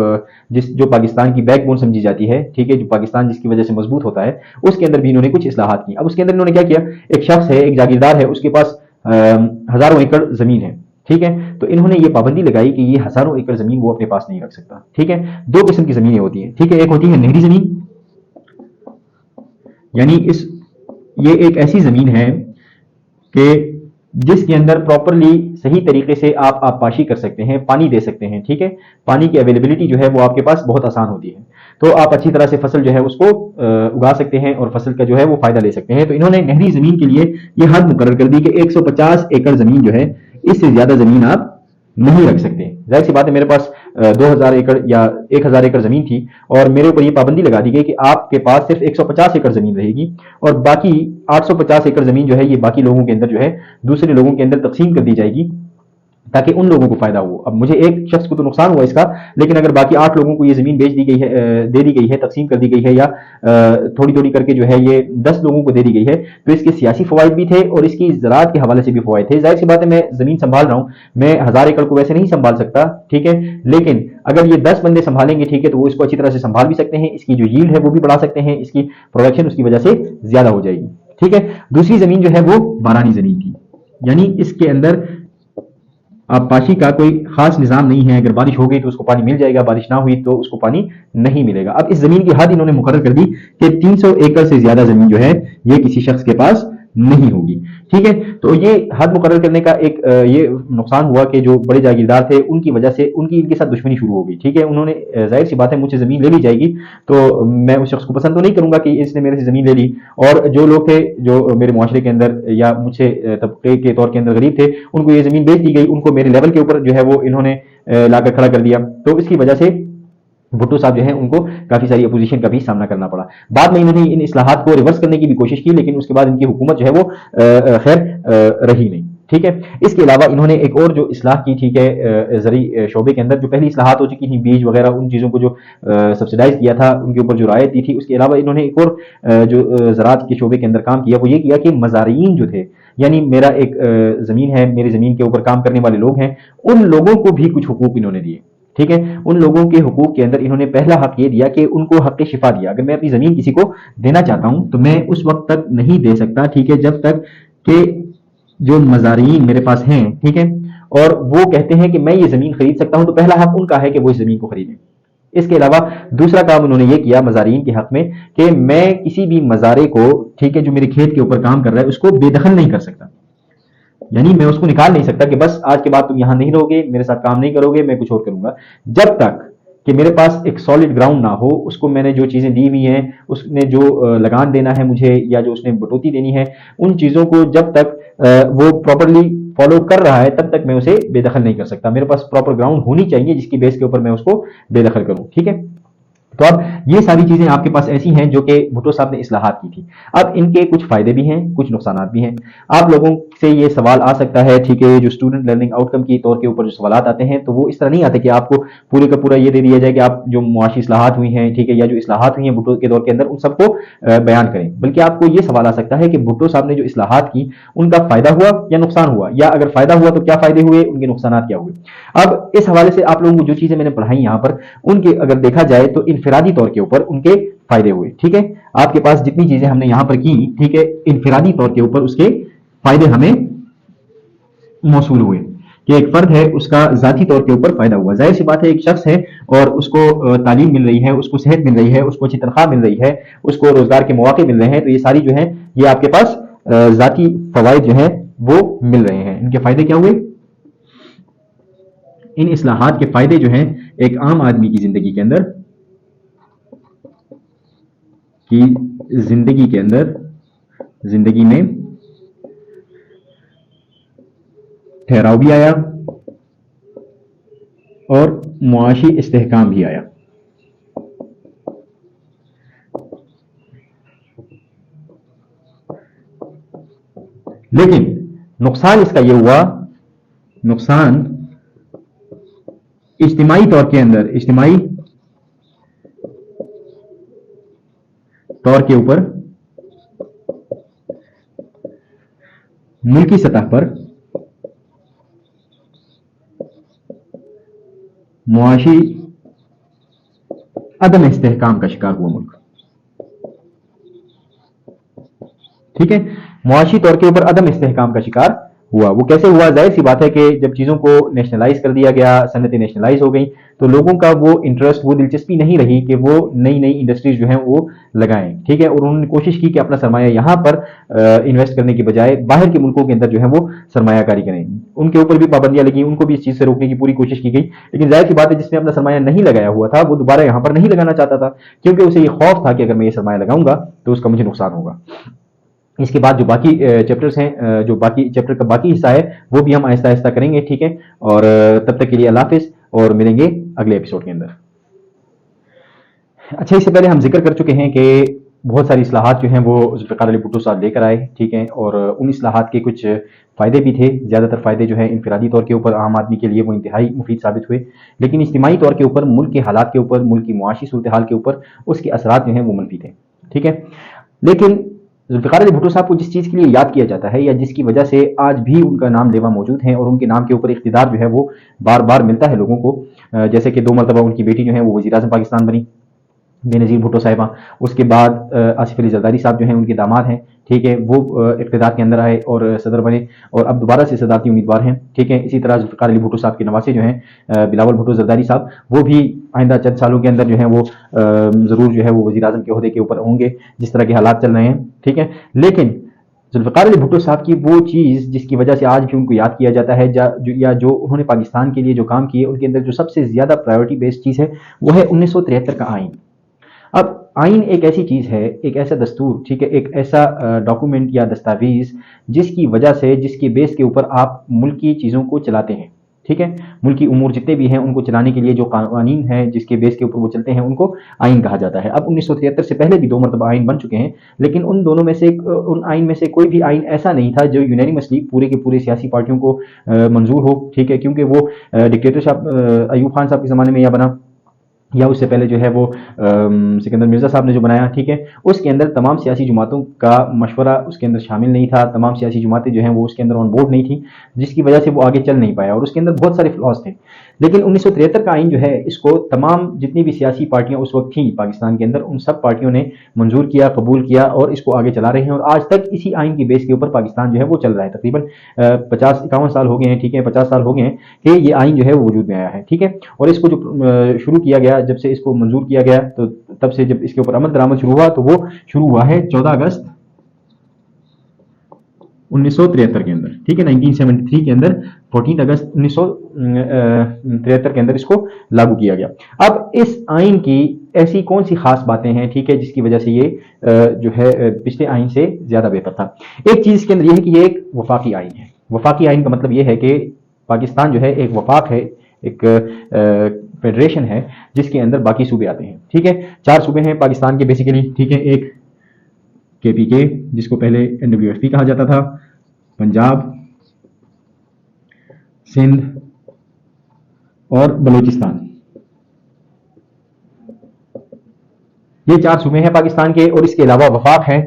جو پاکستان کی بیک بون سمجھی جاتی ہے، ٹھیک ہے، جو پاکستان جس کی وجہ سے مضبوط ہوتا ہے، اس کے اندر بھی انہوں نے کچھ اصلاحات کی. اب اس کے اندر انہوں نے کیا کیا، ایک شخص ہے، ایک جاگیردار ہے، اس کے پاس ہزاروں ایکڑ زمین ہے، ٹھیک ہے. تو انہوں نے یہ پابندی لگائی کہ یہ ہزاروں ایکڑ زمین وہ اپنے پاس نہیں رکھ سکتا، ٹھیک ہے. 2 قسم کی زمینیں ہوتی ہیں، ٹھیک ہے. ایک ہوتی ہے نہری زمین، یعنی یہ ایک ایسی زمین ہے کہ جس کے اندر پراپرلی صحیح طریقے سے آپ پاشی کر سکتے ہیں، پانی دے سکتے ہیں، ٹھیک ہے. پانی کی اویلیبلٹی جو ہے وہ آپ کے پاس بہت آسان ہوتی ہے، تو آپ اچھی طرح سے فصل جو ہے اس کو اگا سکتے ہیں اور فصل کا جو ہے وہ فائدہ لے سکتے ہیں. تو انہوں نے نہری زمین کے لیے یہ حد مقرر کر دی کہ 150 ایکڑ زمین جو ہے اس سے زیادہ زمین آپ نہیں رکھ سکتے. ظاہر سی بات ہے میرے پاس 2000 ایکڑ یا 1000 ایکڑ زمین تھی اور میرے اوپر یہ پابندی لگا دی گئی کہ آپ کے پاس صرف 150 ایکڑ زمین رہے گی اور باقی 850 ایکڑ زمین جو ہے یہ باقی لوگوں کے اندر جو ہے دوسرے لوگوں کے اندر تقسیم کر دی جائے گی تاکہ ان لوگوں کو فائدہ ہو. اب مجھے ایک شخص کو تو نقصان ہوا اس کا، لیکن اگر باقی 8 لوگوں کو یہ زمین بیچ دی گئی ہے، دے دی گئی ہے، تقسیم کر دی گئی ہے، یا تھوڑی تھوڑی کر کے جو ہے یہ 10 لوگوں کو دے دی گئی ہے، تو اس کے سیاسی فوائد بھی تھے اور اس کی زراعت کے حوالے سے بھی فوائد تھے. ظاہر سی بات ہے میں زمین سنبھال رہا ہوں، میں 1000 ایکڑ کو ویسے نہیں سنبھال سکتا، ٹھیک ہے، لیکن اگر یہ 10 بندے سنبھالیں گے، ٹھیک ہے، تو وہ اس کو اچھی طرح سے سنبھال بھی سکتے ہیں، اس کی جو ییلڈ ہے وہ بھی بڑھا سکتے ہیں، اس کی پروڈکشن اس کی وجہ سے زیادہ ہو جائے گی. ٹھیک ہے. دوسری زمین جو ہے وہ بارانی زمین تھی، یعنی اس کے اندر آبپاشی کا کوئی خاص نظام نہیں ہے. اگر بارش ہو گئی تو اس کو پانی مل جائے گا، بارش نہ ہوئی تو اس کو پانی نہیں ملے گا. اب اس زمین کی حد انہوں نے مقرر کر دی کہ 300 ایکڑ سے زیادہ زمین جو ہے یہ کسی شخص کے پاس نہیں ہوگی. ٹھیک ہے. تو یہ حد مقرر کرنے کا ایک یہ نقصان ہوا کہ جو بڑے جاگیردار تھے ان کی وجہ سے ان کے ساتھ دشمنی شروع ہو گئی. ٹھیک ہے. انہوں نے ظاہر سی بات ہے مجھ سے زمین لے لی جائے گی تو میں اس شخص کو پسند تو نہیں کروں گا کہ اس نے میرے سے زمین لے لی، اور جو لوگ تھے جو میرے معاشرے کے اندر یا مجھ سے طبقے کے طور کے اندر غریب تھے ان کو یہ زمین بیچ دی گئی، ان کو میرے لیول کے اوپر جو ہے وہ انہوں نے لا کر کھڑا کر دیا. تو اس کی وجہ سے بھٹو صاحب جو ہیں ان کو کافی ساری اپوزیشن کا بھی سامنا کرنا پڑا. بعد میں انہوں نے ان اصلاحات کو ریورس کرنے کی بھی کوشش کی، لیکن اس کے بعد ان کی حکومت جو ہے وہ خیر رہی نہیں. ٹھیک ہے. اس کے علاوہ انہوں نے ایک اور جو اصلاح کی، ٹھیک ہے، زرعی شعبے کے اندر جو پہلی اصلاحات ہو چکی تھیں، بیج وغیرہ ان چیزوں کو جو سبسڈائز کیا تھا، ان کے اوپر جو رعایت دی تھی، اس کے علاوہ انہوں نے ایک اور جو زراعت کے شعبے کے اندر کام کیا وہ یہ کیا کہ مزارعین جو تھے، یعنی میرا ایک زمین ہے، میری زمین کے اوپر کام کرنے والے لوگ ہیں، ان لوگوں کو بھی کچھ حقوق انہوں نے دیے. ٹھیک ہے. ان لوگوں کے حقوق کے اندر انہوں نے پہلا حق یہ دیا کہ ان کو حق شفا دیا. اگر میں اپنی زمین کسی کو دینا چاہتا ہوں تو میں اس وقت تک نہیں دے سکتا، ٹھیک ہے، جب تک کہ جو مزارعین میرے پاس ہیں، ٹھیک ہے، اور وہ کہتے ہیں کہ میں یہ زمین خرید سکتا ہوں، تو پہلا حق ان کا ہے کہ وہ اس زمین کو خریدیں. اس کے علاوہ دوسرا کام انہوں نے یہ کیا مزارعین کے حق میں کہ میں کسی بھی مزارے کو، ٹھیک ہے، جو میرے کھیت کے اوپر کام کر رہا ہے اس کو بے دخل نہیں کر سکتا. یعنی میں اس کو نکال نہیں سکتا کہ بس آج کے بعد تم یہاں نہیں رہو گے، میرے ساتھ کام نہیں کرو گے، میں کچھ اور کروں گا. جب تک کہ میرے پاس ایک سالڈ گراؤنڈ نہ ہو، اس کو میں نے جو چیزیں دی ہوئی ہیں، اس نے جو لگان دینا ہے مجھے یا جو اس نے بٹوتی دینی ہے، ان چیزوں کو جب تک وہ پراپرلی فالو کر رہا ہے تب تک میں اسے بے دخل نہیں کر سکتا. میرے پاس پراپر گراؤنڈ ہونی چاہیے جس کی بیس کے اوپر میں اس کو بے دخل کروں. ٹھیک ہے. تو اب یہ ساری چیزیں آپ کے پاس ایسی ہیں جو کہ بھٹو صاحب نے اصلاحات کی تھی. اب ان کے کچھ فائدے بھی ہیں، کچھ نقصانات بھی ہیں. آپ لوگوں سے یہ سوال آ سکتا ہے، ٹھیک ہے، جو اسٹوڈنٹ لرننگ آؤٹ کم کی طور کے اوپر جو سوالات آتے ہیں تو وہ اس طرح نہیں آتے کہ آپ کو پورے کا پورا یہ دے دیا جائے کہ آپ جو معاشی اصلاحات ہوئی ہیں، ٹھیک ہے، یا جو اصلاحات ہوئی ہیں بھٹو کے دور کے اندر ان سب کو بیان کریں. بلکہ آپ کو یہ سوال آ سکتا ہے کہ بھٹو صاحب نے جو اصلاحات کی ان کا فائدہ ہوا یا نقصان ہوا، یا اگر فائدہ ہوا تو کیا فائدے ہوئے، ان کے نقصانات کیا ہوئے. اب اس حوالے سے آپ لوگوں کو جو چیزیں میں نے پڑھائی یہاں پر ان کے اگر دیکھا جائے تو انفرادی طور کے اوپر ان کے فائدے ہوئے. ٹھیک ہے. آپ کے پاس جتنی چیزیں ہم نے یہاں پر کی، ٹھیک ہے، انفرادی طور کے اوپر اس کے فائدے ہمیں موصول ہوئے کہ ایک فرد ہے اس کا ذاتی طور کے اوپر فائدہ ہوا. ظاہر سی بات ہے ایک شخص ہے اور اس کو تعلیم مل رہی ہے، اس کو صحت مل رہی ہے، اس کو اچھی تنخواہ مل رہی ہے، اس کو روزگار کے مواقع مل رہے ہیں، تو یہ ساری جو ہیں یہ آپ کے پاس ذاتی فوائد جو ہیں وہ مل رہے ہیں. ان کے فائدے کیا ہوئے؟ ان اصلاحات کے فائدے جو ہیں ایک عام آدمی کی زندگی کے اندر زندگی میں ٹھہراؤ بھی آیا اور معاشی استحکام بھی آیا. لیکن نقصان اس کا یہ ہوا، نقصان اجتماعی طور کے اوپر ملکی سطح پر معاشی عدم استحکام کا شکار ہوا ملک. ٹھیک ہے. معاشی طور کے اوپر عدم استحکام کا شکار ہوا. وہ کیسے ہوا؟ ظاہر سی بات ہے کہ جب چیزوں کو نیشنلائز کر دیا گیا، صنعتیں نیشنلائز ہو گئیں، تو لوگوں کا وہ انٹرسٹ، وہ دلچسپی نہیں رہی کہ وہ نئی انڈسٹریز جو ہیں وہ لگائیں. ٹھیک ہے. اور انہوں نے کوشش کی کہ اپنا سرمایہ یہاں پر انویسٹ کرنے کی بجائے باہر کے ملکوں کے اندر جو ہے وہ سرمایہ کاری کریں. ان کے اوپر بھی پابندیاں لگیں، ان کو بھی اس چیز سے روکنے کی پوری کوشش کی گئی. لیکن ظاہر سی بات ہے جس نے اپنا سرمایہ نہیں لگایا ہوا تھا وہ دوبارہ یہاں پر نہیں لگانا چاہتا تھا، کیونکہ اسے یہ خوف تھا کہ اگر میں یہ سرمایہ لگاؤں گا تو اس کا مجھے نقصان ہوگا. اس کے بعد جو باقی چیپٹرز ہیں، جو باقی چیپٹر کا باقی حصہ ہے وہ بھی ہم آہستہ آہستہ کریں گے، ٹھیک ہے؟ اور تب تک کے لیے اللہ حافظ، اور ملیں گے اگلے ایپیسوڈ کے اندر۔ اچھا، اس سے پہلے ہم ذکر کر چکے ہیں کہ بہت ساری اصلاحات جو ہیں وہ ذوالفقار علی بھٹو صاحب لے کر آئے، ٹھیک ہے؟ اور ان اصلاحات کے کچھ فائدے بھی تھے، زیادہ تر فائدے جو ہیں انفرادی طور کے اوپر عام آدمی کے لیے وہ انتہائی مفید ثابت ہوئے، لیکن اجتماعی طور کے اوپر، ملک کے حالات کے اوپر، ملک کی معاشی صورتحال کے اوپر اس کے اثرات جو ہیں وہ منفی تھے، ٹھیک ہے؟ لیکن ذوالفقار علی بھٹو صاحب کو جس چیز کے لیے یاد کیا جاتا ہے، یا جس کی وجہ سے آج بھی ان کا نام لیوا موجود ہے اور ان کے نام کے اوپر اقتدار جو ہے وہ بار بار ملتا ہے لوگوں کو، جیسے کہ 2 مرتبہ ان کی بیٹی جو ہے وہ وزیر اعظم پاکستان بنی، بے نظیر بھٹو صاحبہ، اس کے بعد آصف علی زرداری صاحب جو ہیں ان کے داماد ہیں، ٹھیک ہے؟ وہ اقتدار کے اندر آئے اور صدر بنے، اور اب دوبارہ سے صدارتی امیدوار ہیں، ٹھیک ہے؟ اسی طرح ذوالفقار علی بھٹو صاحب کے نواسے جو ہیں بلاول بھٹو زرداری صاحب، وہ بھی آئندہ چند سالوں کے اندر جو ہیں وہ ضرور جو ہے وہ وزیر اعظم کے عہدے کے اوپر ہوں گے، جس طرح کے حالات چل رہے ہیں، ٹھیک ہے؟ لیکن ذوالفقار علی بھٹو صاحب کی وہ چیز جس کی وجہ سے آج بھی ان کو یاد کیا جاتا ہے، یا جو انہوں نے پاکستان کے لیے جو کام کیے، ان کے اندر جو سب سے زیادہ پرائیورٹی بیسڈ چیز ہے وہ ہے 1973 کا آئین۔ اب آئین ایک ایسی چیز ہے، ایک ایسا دستور، ٹھیک ہے، ایک ایسا ڈاکومنٹ یا دستاویز جس کی وجہ سے، جس کے بیس کے اوپر آپ ملکی چیزوں کو چلاتے ہیں، ٹھیک ہے؟ ملکی امور جتنے بھی ہیں ان کو چلانے کے لیے جو قوانین ہیں جس کے بیس کے اوپر وہ چلتے ہیں ان کو آئین کہا جاتا ہے۔ اب 1973 سے پہلے بھی 2 مرتبہ آئین بن چکے ہیں، لیکن ان دونوں میں سے، ان آئین میں سے کوئی بھی آئین ایسا نہیں تھا جو یونینیمسلی پورے کے پورے سیاسی پارٹیوں کو منظور ہو، ٹھیک ہے؟ کیونکہ وہ ڈکٹیٹرشپ ایوب خان صاحب کے زمانے میں یا بنا، یا اس سے پہلے جو ہے وہ سکندر مرزا صاحب نے جو بنایا، ٹھیک ہے؟ اس کے اندر تمام سیاسی جماعتوں کا مشورہ اس کے اندر شامل نہیں تھا، تمام سیاسی جماعتیں جو ہیں وہ اس کے اندر آن بورڈ نہیں تھیں، جس کی وجہ سے وہ آگے چل نہیں پایا، اور اس کے اندر بہت سارے فلاز تھے۔ لیکن 1973 کا آئین جو ہے، اس کو تمام جتنی بھی سیاسی پارٹیاں اس وقت تھیں پاکستان کے اندر، ان سب پارٹیوں نے منظور کیا، قبول کیا، اور اس کو آگے چلا رہے ہیں، اور آج تک اسی آئین کی بیس کے اوپر پاکستان جو ہے وہ چل رہا ہے۔ تقریباً 50-51 سال ہو گئے ہیں، ٹھیک ہے؟ 50 سال ہو گئے ہیں کہ یہ آئین جو ہے وہ وجود میں آیا ہے، ٹھیک ہے؟ اور اس کو جو شروع کیا گیا، جب سے اس کو منظور کیا گیا، تو تب سے جب اس کے اوپر عمل درآمد شروع ہوا تو وہ شروع ہوا ہے 14 اگست 1973 کے اندر، ٹھیک ہے؟ 1973 کے اندر 14 اگست 1973 کے اندر اس کو لاگو کیا گیا۔ اب اس آئین کی ایسی کون سی خاص باتیں ہیں، ٹھیک ہے، جس کی وجہ سے یہ جو ہے پچھلے آئین سے زیادہ بہتر تھا؟ ایک چیز کے اندر یہ ہے کہ یہ ایک وفاقی آئین ہے۔ وفاقی آئین کا مطلب یہ ہے کہ پاکستان جو ہے ایک وفاق ہے، ایک فیڈریشن ہے، جس کے اندر باقی صوبے آتے ہیں، ٹھیک ہے؟ 4 صوبے ہیں پاکستان کے بیسیکلی، ٹھیک ہے؟ ایک KPK جس کو پہلے NWFP کہا جاتا تھا، پنجاب، سندھ اور بلوچستان، یہ 4 صوبے ہیں پاکستان کے، اور اس کے علاوہ وفاق ہے،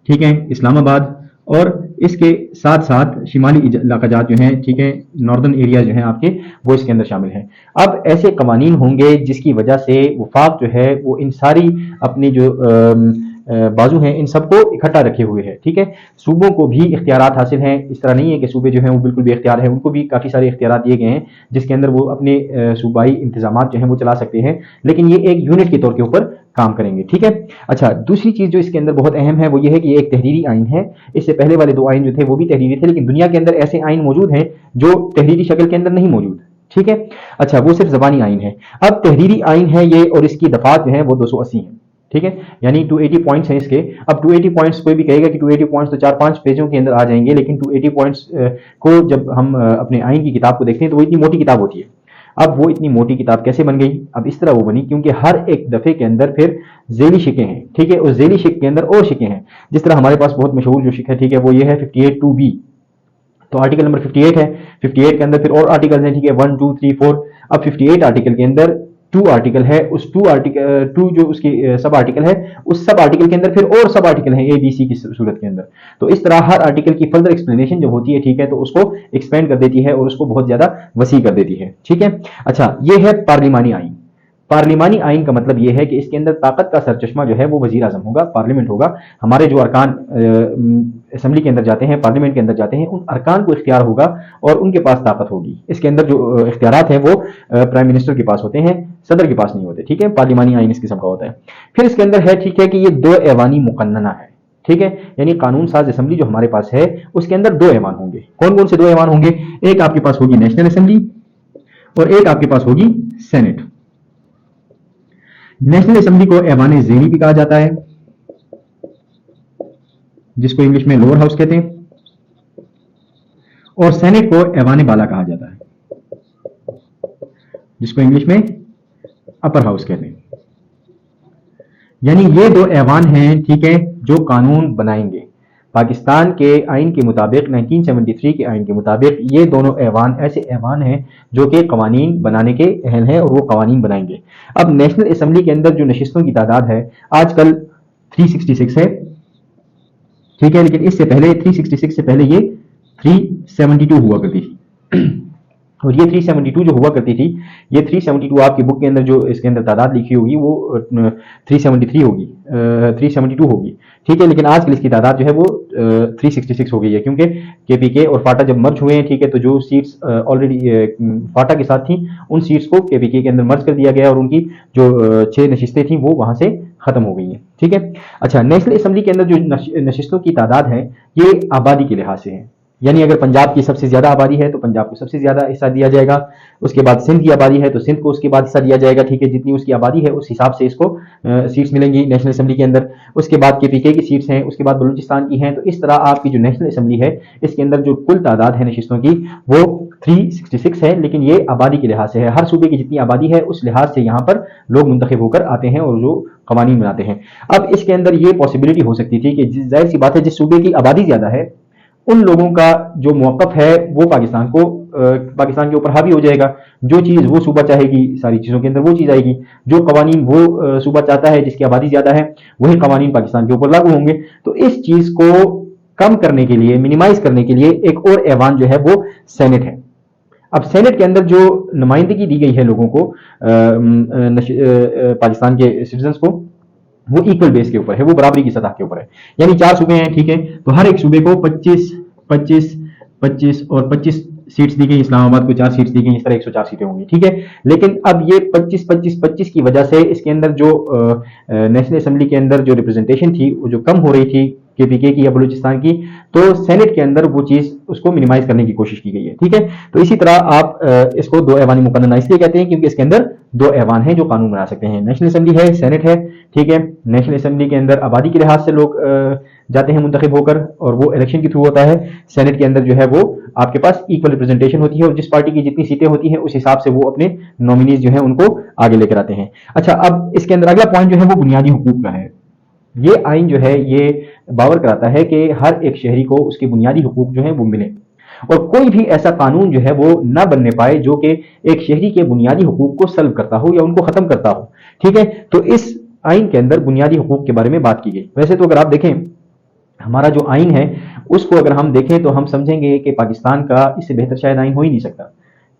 ٹھیک ہے، اسلام آباد، اور اس کے ساتھ ساتھ شمالی علاقہ جات جو ہیں، ٹھیک ہے، ناردرن ایریا جو ہیں آپ کے، وہ اس کے اندر شامل ہیں۔ اب ایسے قوانین ہوں گے جس کی وجہ سے وفاق جو ہے وہ ان ساری اپنی جو بازو ہیں ان سب کو اکٹھا رکھے ہوئے ہے، ٹھیک ہے؟ صوبوں کو بھی اختیارات حاصل ہیں، اس طرح نہیں ہے کہ صوبے جو ہیں وہ بالکل بے اختیار ہیں، ان کو بھی کافی سارے اختیارات دیے گئے ہیں جس کے اندر وہ اپنے صوبائی انتظامات جو ہیں وہ چلا سکتے ہیں، لیکن یہ ایک یونٹ کے طور کے اوپر کام کریں گے، ٹھیک ہے؟ اچھا، دوسری چیز جو اس کے اندر بہت اہم ہے وہ یہ ہے کہ یہ ایک تحریری آئین ہے۔ اس سے پہلے والے 2 آئین جو تھے وہ بھی تحریری تھے، لیکن دنیا کے اندر ایسے آئین موجود ہیں جو تحریری شکل کے اندر نہیں موجود، ٹھیک ہے؟ اچھا، وہ صرف زبانی آئین ہے۔ اب تحریری آئین ہے یہ، اور اس کی دفعات جو ہیں وہ 280 ہیں، ٹھیک ہے؟ یعنی 280 پوائنٹس ہیں اس کے۔ اب 280 پوائنٹس کوئی بھی کہے گا کہ 280 پوائنٹس تو 4-5 پیجوں کے اندر آ جائیں گے، لیکن 280 پوائنٹس کو جب ہم اپنے آئین کی کتاب کو دیکھتے ہیں تو وہ اتنی موٹی کتاب ہوتی ہے۔ اب وہ اتنی موٹی کتاب کیسے بن گئی؟ اب اس طرح وہ بنی کیونکہ ہر ایک دفعے کے اندر پھر ذیلی شکیں ہیں، ٹھیک ہے؟ اور ذیلی شک کے اندر اور شکیں ہیں، جس طرح ہمارے پاس بہت مشہور جو شک ہے، ٹھیک ہے، وہ یہ ہے 58(2)B۔ تو آرٹیکل نمبر 58 ہے، 58 کے اندر پھر اور آرٹیکلز ہیں، ٹھیک ہے، 1 2 3 4۔ اب 58 آرٹیکل کے اندر 2 آرٹیکل ہے، اس 2 جو اس کی سب آرٹیکل ہے، اس سب آرٹیکل کے اندر پھر اور سب آرٹیکل ہیں ABC کی صورت کے اندر۔ تو اس طرح ہر آرٹیکل کی فردر ایکسپلینیشن جو ہوتی ہے، ٹھیک ہے، تو اس کو ایکسپینڈ کر دیتی ہے اور اس کو بہت زیادہ وسیع کر دیتی ہے، ٹھیک ہے؟ اچھا، یہ ہے پارلیمانی آئین۔ پارلیمانی آئین کا مطلب یہ ہے کہ اس کے اندر طاقت کا سرچشمہ جو ہے وہ وزیر اعظم ہوگا، پارلیمنٹ ہوگا۔ ہمارے جو ارکان اسمبلی کے اندر جاتے ہیں، پارلیمنٹ کے اندر جاتے ہیں، ان ارکان کو اختیار ہوگا اور ان کے پاس طاقت ہوگی۔ اس کے اندر جو اختیارات ہیں وہ پرائم منسٹر کے پاس ہوتے ہیں، صدر کے پاس نہیں ہوتے، ٹھیک ہے؟ پارلیمانی آئین اس قسم کا ہوتا ہے۔ پھر اس کے اندر ہے، ٹھیک ہے، کہ یہ 2 ایوانی مقننہ ہے، ٹھیک ہے؟ یعنی قانون ساز اسمبلی جو ہمارے پاس ہے اس کے اندر 2 ایوان ہوں گے۔ کون کون سے 2 ایوان ہوں گے؟ ایک آپ کے پاس ہوگی نیشنل اسمبلی اور ایک آپ کے پاس ہوگی سینٹ۔ نیشنل اسمبلی کو ایوان ذیلی بھی کہا جاتا ہے، جس کو انگلش میں لوور ہاؤس کہتے ہیں، اور سینٹ کو ایوان بالا کہا جاتا ہے، جس کو انگلش میں اپر ہاؤس کہتے ہیں۔ یعنی یہ دو ایوان ہیں، ٹھیک ہے، جو قانون بنائیں گے پاکستان کے آئین کے مطابق، 1973 کے آئین کے مطابق یہ دونوں ایوان ایسے ایوان ہیں جو کہ قوانین بنانے کے اہل ہیں اور وہ قوانین بنائیں گے۔ اب نیشنل اسمبلی کے اندر جو نشستوں کی تعداد ہے آج کل 366 ہے، ٹھیک ہے، لیکن اس سے پہلے 366 سے پہلے یہ 372 ہوا کرتی تھی، اور یہ 372 جو ہوا کرتی تھی، یہ 372 آپ کی بک کے اندر جو اس کے اندر تعداد لکھی ہوگی وہ 373 ہوگی، 372 ہوگی، ٹھیک ہے، لیکن آج کل اس کی تعداد جو ہے وہ 366 ہو گئی ہے، کیونکہ کے پی کے اور فاٹا جب مرج ہوئے ہیں، ٹھیک ہے، تو جو سیٹس آلریڈی فاٹا کے ساتھ تھیں ان سیٹس کو کے پی کے اندر مرج کر دیا گیا اور ان کی جو 6 نشستیں تھیں وہ وہاں سے ختم ہو گئی ہیں، ٹھیک ہے۔ اچھا، نیشنل اسمبلی کے اندر جو نشستوں کی تعداد ہے یہ آبادی کے لحاظ سے ہے، یعنی اگر پنجاب کی سب سے زیادہ آبادی ہے تو پنجاب کو سب سے زیادہ حصہ دیا جائے گا، اس کے بعد سندھ کی آبادی ہے تو سندھ کو اس کے بعد حصہ دیا جائے گا، ٹھیک ہے، جتنی اس کی آبادی ہے اس حساب سے اس کو سیٹس ملیں گی نیشنل اسمبلی کے اندر۔ اس کے بعد کے پی کے کی سیٹس ہیں، اس کے بعد بلوچستان کی ہیں، تو اس طرح آپ کی جو نیشنل اسمبلی ہے اس کے اندر جو کل تعداد ہے نشستوں کی وہ 366 ہے، لیکن یہ آبادی کے لحاظ سے ہے، ہر صوبے کی جتنی آبادی ہے اس لحاظ سے یہاں پر لوگ منتخب ہو کر آتے ہیں اور جو قوانین بناتے ہیں۔ اب اس کے اندر یہ پاسبلٹی ہو سکتی تھی کہ ظاہر سی بات ہے جس صوبے کی آبادی زیادہ ہے ان لوگوں کا جو موقف ہے وہ پاکستان کے اوپر حاوی ہو جائے گا، جو چیز وہ صوبہ چاہے گی ساری چیزوں کے اندر وہ چیز آئے گی، جو قوانین وہ صوبہ چاہتا ہے جس کی آبادی زیادہ ہے وہی قوانین پاکستان کے اوپر لاگو ہوں گے۔ تو اس چیز کو کم کرنے کے لیے، منیمائز کرنے کے لیے ایک اور ایوان جو ہے وہ سینٹ ہے۔ اب سینٹ کے اندر جو نمائندگی دی گئی ہے لوگوں کو، پاکستان کے سٹیزنز کو، وہ ایکول بیس کے اوپر ہے، وہ برابری کی سطح کے اوپر ہے، یعنی 4 صوبے ہیں، ٹھیک ہے، تو ہر ایک صوبے کو 25 25 25 اور 25 سیٹس دی گئی، اسلام آباد کو 4 سیٹس دی گئی، اس طرح 104 سیٹیں ہوں گی، ٹھیک ہے۔ لیکن اب یہ 25 25 25 کی وجہ سے اس کے اندر جو نیشنل اسمبلی کے اندر جو ریپرزنٹیشن تھی وہ جو کم ہو رہی تھی کے پی کے کی یا بلوچستان کی، تو سینٹ کے اندر وہ چیز اس کو منیمائز کرنے کی کوشش کی گئی ہے، ٹھیک ہے۔ تو اسی طرح آپ اس کو 2 ایوانی مقننہ اس لیے کہتے ہیں کیونکہ اس کے اندر 2 ایوان ہیں جو قانون بنا سکتے ہیں، نیشنل اسمبلی ہے، سینٹ ہے، ٹھیک ہے۔ نیشنل اسمبلی کے اندر آبادی کے لحاظ سے لوگ جاتے ہیں منتخب ہو کر اور وہ الیکشن کے تھرو ہوتا ہے، سینٹ کے اندر جو ہے وہ آپ کے پاس ایکول ریپرزنٹیشن ہوتی ہے اور جس پارٹی کی جتنی سیٹیں ہوتی ہیں اس حساب سے وہ اپنے نامینیز جو ہیں ان کو آگے لے کر آتے ہیں۔ اچھا، اب اس کے اندر اگلا پوائنٹ جو ہے وہ بنیادی حقوق کا ہے۔ یہ آئین جو ہے یہ باور کراتا ہے کہ ہر ایک شہری کو اس کے بنیادی حقوق جو ہیں وہ ملیں اور کوئی بھی ایسا قانون جو ہے وہ نہ بننے پائے جو کہ ایک شہری کے بنیادی حقوق کو سلب کرتا ہو یا ان کو ختم کرتا ہو، ٹھیک ہے۔ تو اس آئین کے اندر بنیادی حقوق کے بارے میں بات کی گئی۔ ویسے تو اگر آپ دیکھیں ہمارا جو آئین ہے اس کو اگر ہم دیکھیں تو ہم سمجھیں گے کہ پاکستان کا اس سے بہتر شاید آئین ہو ہی نہیں سکتا،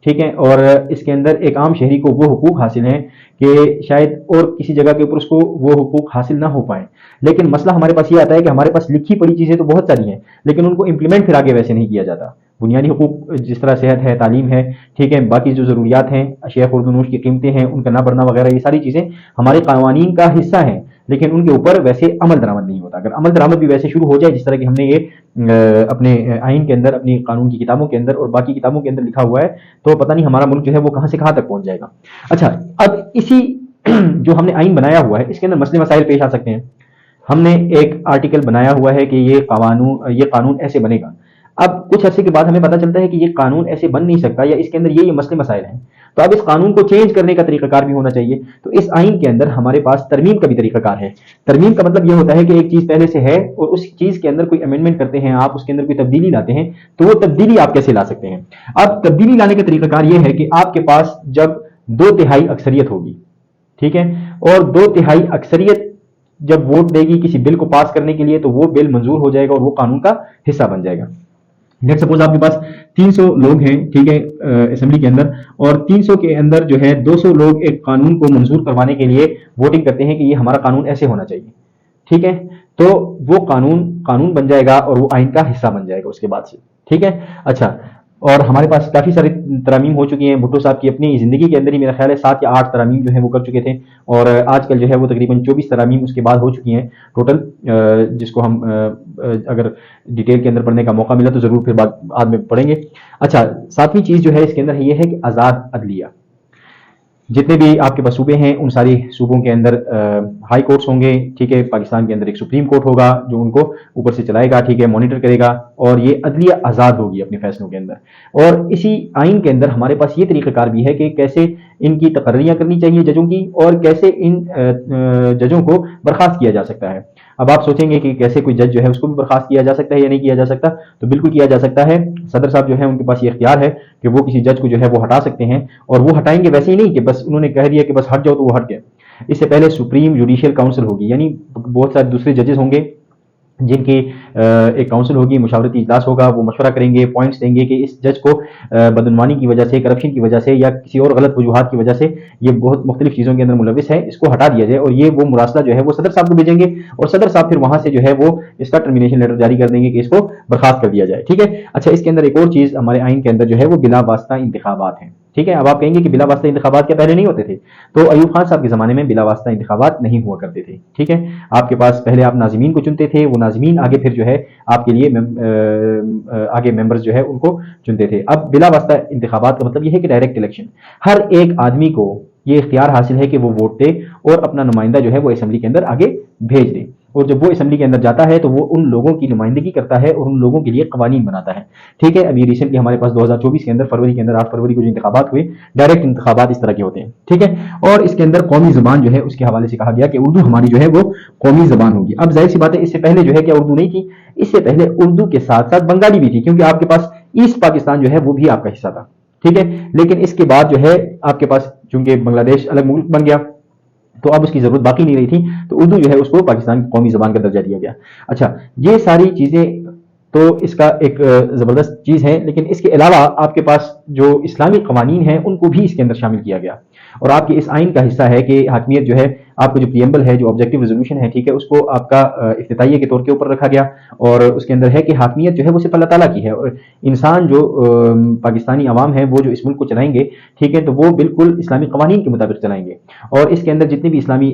ٹھیک ہے، اور اس کے اندر ایک عام شہری کو وہ حقوق حاصل ہیں کہ شاید اور کسی جگہ کے اوپر اس کو وہ حقوق حاصل نہ ہو پائیں، لیکن مسئلہ ہمارے پاس یہ آتا ہے کہ ہمارے پاس لکھی پڑی چیزیں تو بہت ساری ہیں لیکن ان کو امپلیمنٹ پھر آگے ویسے نہیں کیا جاتا۔ بنیادی حقوق جس طرح صحت ہے، تعلیم ہے، ٹھیک ہے، باقی جو ضروریات ہیں، اشیاء خورد و نوش کی قیمتیں ہیں، ان کا نہ بڑھنا وغیرہ، یہ ساری چیزیں ہمارے قوانین کا حصہ ہیں لیکن ان کے اوپر ویسے عمل درآمد نہیں ہوتا۔ اگر عمل درآمد بھی ویسے شروع ہو جائے جس طرح کہ ہم نے یہ اپنے آئین کے اندر، اپنی قانون کی کتابوں کے اندر اور باقی کتابوں کے اندر لکھا ہوا ہے، تو پتہ نہیں ہمارا ملک جو ہے وہ کہاں سے کہاں تک پہنچ جائے گا۔ اچھا، اب اسی جو ہم نے آئین بنایا ہوا ہے اس کے اندر مسئلے مسائل پیش آ سکتے ہیں۔ ہم نے ایک آرٹیکل بنایا ہوا ہے کہ یہ قانون ایسے بنے گا، اب کچھ عرصے کے بعد ہمیں پتہ چلتا ہے کہ یہ قانون ایسے بن نہیں سکتا یا اس کے اندر یہ مسئلے مسائل ہیں، تو اب اس قانون کو چینج کرنے کا طریقہ کار بھی ہونا چاہیے۔ تو اس آئین کے اندر ہمارے پاس ترمیم کا بھی طریقہ کار ہے۔ ترمیم کا مطلب یہ ہوتا ہے کہ ایک چیز پہلے سے ہے اور اس چیز کے اندر کوئی امینڈمنٹ کرتے ہیں آپ، اس کے اندر کوئی تبدیلی لاتے ہیں، تو وہ تبدیلی آپ کیسے لا سکتے ہیں۔ اب تبدیلی لانے کا طریقہ کار یہ ہے کہ آپ کے پاس جب 2/3 اکثریت ہوگی، ٹھیک ہے، اور 2/3 اکثریت جب ووٹ دے گی کسی بل کو پاس کرنے کے لیے تو وہ بل منظور ہو جائے گا اور وہ قانون کا حصہ بن جائے گا۔ لیٹ سپوز آپ کے پاس 300 لوگ ہیں، ٹھیک ہے، اسمبلی کے اندر، اور 300 کے اندر جو ہے 200 لوگ ایک قانون کو منظور کروانے کے لیے ووٹنگ کرتے ہیں کہ یہ ہمارا قانون ایسے ہونا چاہیے، ٹھیک ہے، تو وہ قانون بن جائے گا اور وہ آئین کا حصہ بن جائے گا اس کے بعد سے، ٹھیک ہے۔ اچھا، اور ہمارے پاس کافی ساری ترامیم ہو چکی ہیں، بھٹو صاحب کی اپنی زندگی کے اندر ہی میرا خیال ہے 7 یا 8 ترامیم جو ہیں وہ کر چکے تھے، اور آج کل جو ہے وہ تقریباً 24 ترامیم اس کے بعد ہو چکی ہیں ٹوٹل، جس کو ہم اگر ڈیٹیل کے اندر پڑھنے کا موقع ملا تو ضرور پھر بعد میں پڑھیں گے۔ اچھا، 7ویں چیز جو ہے اس کے اندر یہ ہے کہ آزاد عدلیہ۔ جتنے بھی آپ کے پاس صوبے ہیں ان ساری صوبوں کے اندر ہائی کورٹس ہوں گے، ٹھیک ہے، پاکستان کے اندر ایک سپریم کورٹ ہوگا جو ان کو اوپر سے چلائے گا، ٹھیک ہے، مانیٹر کرے گا، اور یہ عدلیہ آزاد ہوگی اپنے فیصلوں کے اندر۔ اور اسی آئین کے اندر ہمارے پاس یہ طریقہ کار بھی ہے کہ کیسے ان کی تقرریاں کرنی چاہیے ججوں کی، اور کیسے ان ججوں کو برخاست کیا جا سکتا ہے۔ اب آپ سوچیں گے کہ کیسے کوئی جج جو ہے اس کو بھی برخاست کیا جا سکتا ہے یا نہیں کیا جا سکتا، تو بالکل کیا جا سکتا ہے۔ صدر صاحب جو ہے ان کے پاس یہ اختیار ہے کہ وہ کسی جج کو جو ہے وہ ہٹا سکتے ہیں، اور وہ ہٹائیں گے ویسے ہی نہیں کہ بس انہوں نے کہہ دیا کہ بس ہٹ جاؤ تو وہ ہٹ گئے۔ اس سے پہلے سپریم جوڈیشل کاؤنسل ہوگی، یعنی بہت سارے دوسرے ججز ہوں گے جن کی ایک کاؤنسل ہوگی، مشاورتی اجلاس ہوگا، وہ مشورہ کریں گے، پوائنٹس دیں گے کہ اس جج کو بدعنوانی کی وجہ سے، کرپشن کی وجہ سے، یا کسی اور غلط وجوہات کی وجہ سے یہ بہت مختلف چیزوں کے اندر ملوث ہے، اس کو ہٹا دیا جائے۔ اور یہ وہ مراسلہ جو ہے وہ صدر صاحب کو بھیجیں گے، اور صدر صاحب پھر وہاں سے جو ہے وہ اس کا ٹرمینیشن لیٹر جاری کر دیں گے کہ اس کو برخاست کر دیا جائے، ٹھیک ہے۔ اچھا، اس کے اندر ایک اور چیز ہمارے آئین کے اندر جو ہے وہ بلا واسطہ انتخابات ہیں، ٹھیک ہے۔ اب آپ کہیں گے کہ بلا واسطہ انتخابات کیا پہلے نہیں ہوتے تھے؟ تو ایوب خان صاحب کے زمانے میں بلا واسطہ انتخابات نہیں ہوا کرتے تھے، ٹھیک ہے۔ آپ کے پاس پہلے آپ ناظمین کو چنتے تھے، وہ ناظمین آگے پھر جو ہے آپ کے لیے آگے ممبرز جو ہے ان کو چنتے تھے۔ اب بلا واسطہ انتخابات کا مطلب یہ ہے کہ ڈائریکٹ الیکشن، ہر ایک آدمی کو یہ اختیار حاصل ہے کہ وہ ووٹ دے اور اپنا نمائندہ جو ہے وہ اسمبلی کے اندر آگے بھیج دے، اور جب وہ اسمبلی کے اندر جاتا ہے تو وہ ان لوگوں کی نمائندگی کرتا ہے اور ان لوگوں کے لیے قوانین بناتا ہے، ٹھیک ہے۔ ابھی ریسنٹلی ہمارے پاس 2024 کے اندر فروری کے اندر 8 فروری کو جو انتخابات ہوئے، ڈائریکٹ انتخابات اس طرح کے ہوتے ہیں، ٹھیک ہے۔ اور اس کے اندر قومی زبان جو ہے اس کے حوالے سے کہا گیا کہ اردو ہماری جو ہے وہ قومی زبان ہوگی۔ اب ظاہر سی بات ہے اس سے پہلے جو ہے کیا اردو نہیں تھی؟ اس سے پہلے اردو کے ساتھ ساتھ بنگالی بھی تھی، کیونکہ آپ کے پاس ایسٹ پاکستان جو ہے وہ بھی آپ کا حصہ تھا، ٹھیک ہے۔ لیکن اس کے بعد جو ہے آپ کے پاس چونکہ بنگلہ دیش الگ ملک بن گیا تو اب اس کی ضرورت باقی نہیں رہی تھی، تو اردو جو ہے اس کو پاکستان کی قومی زبان کا درجہ دیا گیا۔ اچھا، یہ ساری چیزیں تو اس کا ایک زبردست چیز ہے، لیکن اس کے علاوہ آپ کے پاس جو اسلامی قوانین ہیں ان کو بھی اس کے اندر شامل کیا گیا، اور آپ کے اس آئین کا حصہ ہے کہ حاکمیت جو ہے آپ کا جو پریمبل ہے، جو آبجیکٹو ریزولوشن ہے، ٹھیک ہے، اس کو آپ کا افتتاحیہ کے طور کے اوپر رکھا گیا، اور اس کے اندر ہے کہ حاکمیت جو ہے وہ صرف اللہ تعالیٰ کی ہے، اور انسان جو پاکستانی عوام ہے وہ جو اس ملک کو چلائیں گے، ٹھیک ہے، تو وہ بالکل اسلامی قوانین کے مطابق چلائیں گے، اور اس کے اندر جتنی بھی اسلامی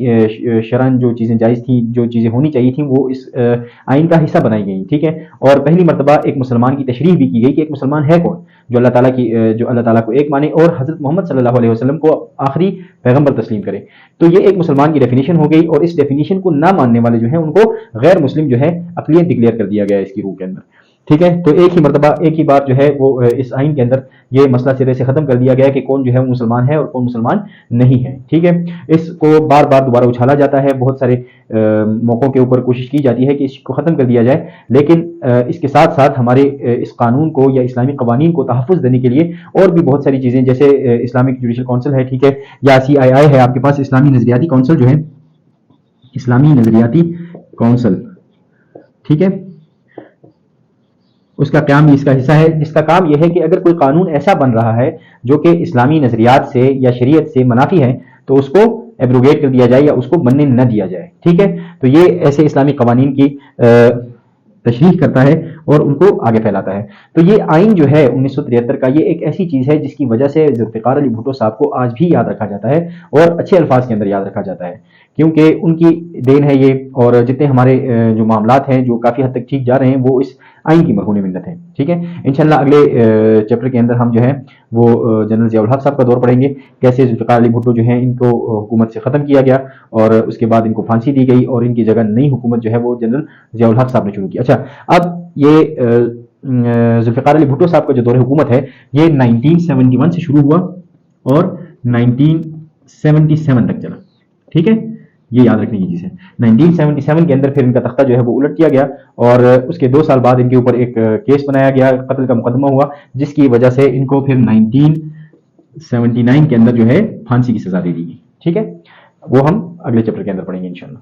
شرعن جو چیزیں جائز تھیں، جو چیزیں ہونی چاہیے تھیں، وہ اس آئین کا حصہ بنائی گئیں، ٹھیک ہے۔ اور پہلی مرتبہ ایک مسلمان کی تشریح بھی کی گئی کہ ایک مسلمان ہے کون، جو اللہ تعالیٰ کو ایک مانے اور حضرت محمد صلی اللہ علیہ وسلم کو آخری پیغمبر تسلیم کرے۔ تو یہ ایک مسلمان کی ڈیفینیشن ہو گئی، اور اس ڈیفینیشن کو نہ ماننے والے جو ہیں ان کو غیر مسلم جو ہے اقلیت ڈکلیئر کر دیا گیا اس کی روح کے اندر، ٹھیک ہے۔ تو ایک ہی مرتبہ ایک ہی بار جو ہے وہ اس آئین کے اندر یہ مسئلہ سرے سے ختم کر دیا گیا کہ کون جو ہے وہ مسلمان ہے اور کون مسلمان نہیں ہے، ٹھیک ہے۔ اس کو بار بار دوبارہ اچھالا جاتا ہے، بہت سارے موقعوں کے اوپر کوشش کی جاتی ہے کہ اس کو ختم کر دیا جائے، لیکن اس کے ساتھ ساتھ ہمارے اس قانون کو یا اسلامی قوانین کو تحفظ دینے کے لیے اور بھی بہت ساری چیزیں، جیسے اسلامک جوڈیشل کونسل ہے، ٹھیک ہے، یا CII ہے آپ کے پاس، اسلامی نظریاتی کونسل جو ہے، اسلامی نظریاتی کونسل، ٹھیک ہے، اس کا قیام بھی اس کا حصہ ہے، جس کا کام یہ ہے کہ اگر کوئی قانون ایسا بن رہا ہے جو کہ اسلامی نظریات سے یا شریعت سے منافی ہے تو اس کو ایبروگیٹ کر دیا جائے یا اس کو بننے نہ دیا جائے، ٹھیک ہے۔ تو یہ ایسے اسلامی قوانین کی تشریح کرتا ہے اور ان کو آگے پھیلاتا ہے۔ تو یہ آئین جو ہے 1973 کا، یہ ایک ایسی چیز ہے جس کی وجہ سے ذوالفقار علی بھٹو صاحب کو آج بھی یاد رکھا جاتا ہے، اور اچھے الفاظ کے اندر یاد رکھا جاتا ہے، کیونکہ ان کی دین ہے یہ، اور جتنے ہمارے جو معاملات ہیں جو کافی حد تک ٹھیک جا رہے ہیں وہ اس آئین کی مرہون منت ہے، ٹھیک ہے۔ انشاءاللہ اگلے چیپٹر کے اندر ہم جو ہے وہ جنرل ضیاء الحق صاحب کا دور پڑھیں گے، کیسے ذوالفقار علی بھٹو جو ہیں ان کو حکومت سے ختم کیا گیا، اور اس کے بعد ان کو پھانسی دی گئی، اور ان کی جگہ نئی حکومت جو ہے وہ جنرل ضیاء الحق صاحب نے شروع کی۔ اچھا، اب یہ ذوالفقار علی بھٹو صاحب کا جو دور حکومت ہے یہ 1971 سے شروع ہوا اور 1977 تک چلا، ٹھیک ہے، یہ یاد رکھنے کی چیز ہے۔ 1977 کے اندر پھر ان کا تختہ جو ہے وہ الٹ کیا گیا، اور اس کے 2 سال بعد ان کے اوپر ایک کیس بنایا گیا، قتل کا مقدمہ ہوا، جس کی وجہ سے ان کو پھر 1979 کے اندر جو ہے پھانسی کی سزا دے دی گئی، ٹھیک ہے۔ وہ ہم اگلے چیپٹر کے اندر پڑھیں گے انشاءاللہ۔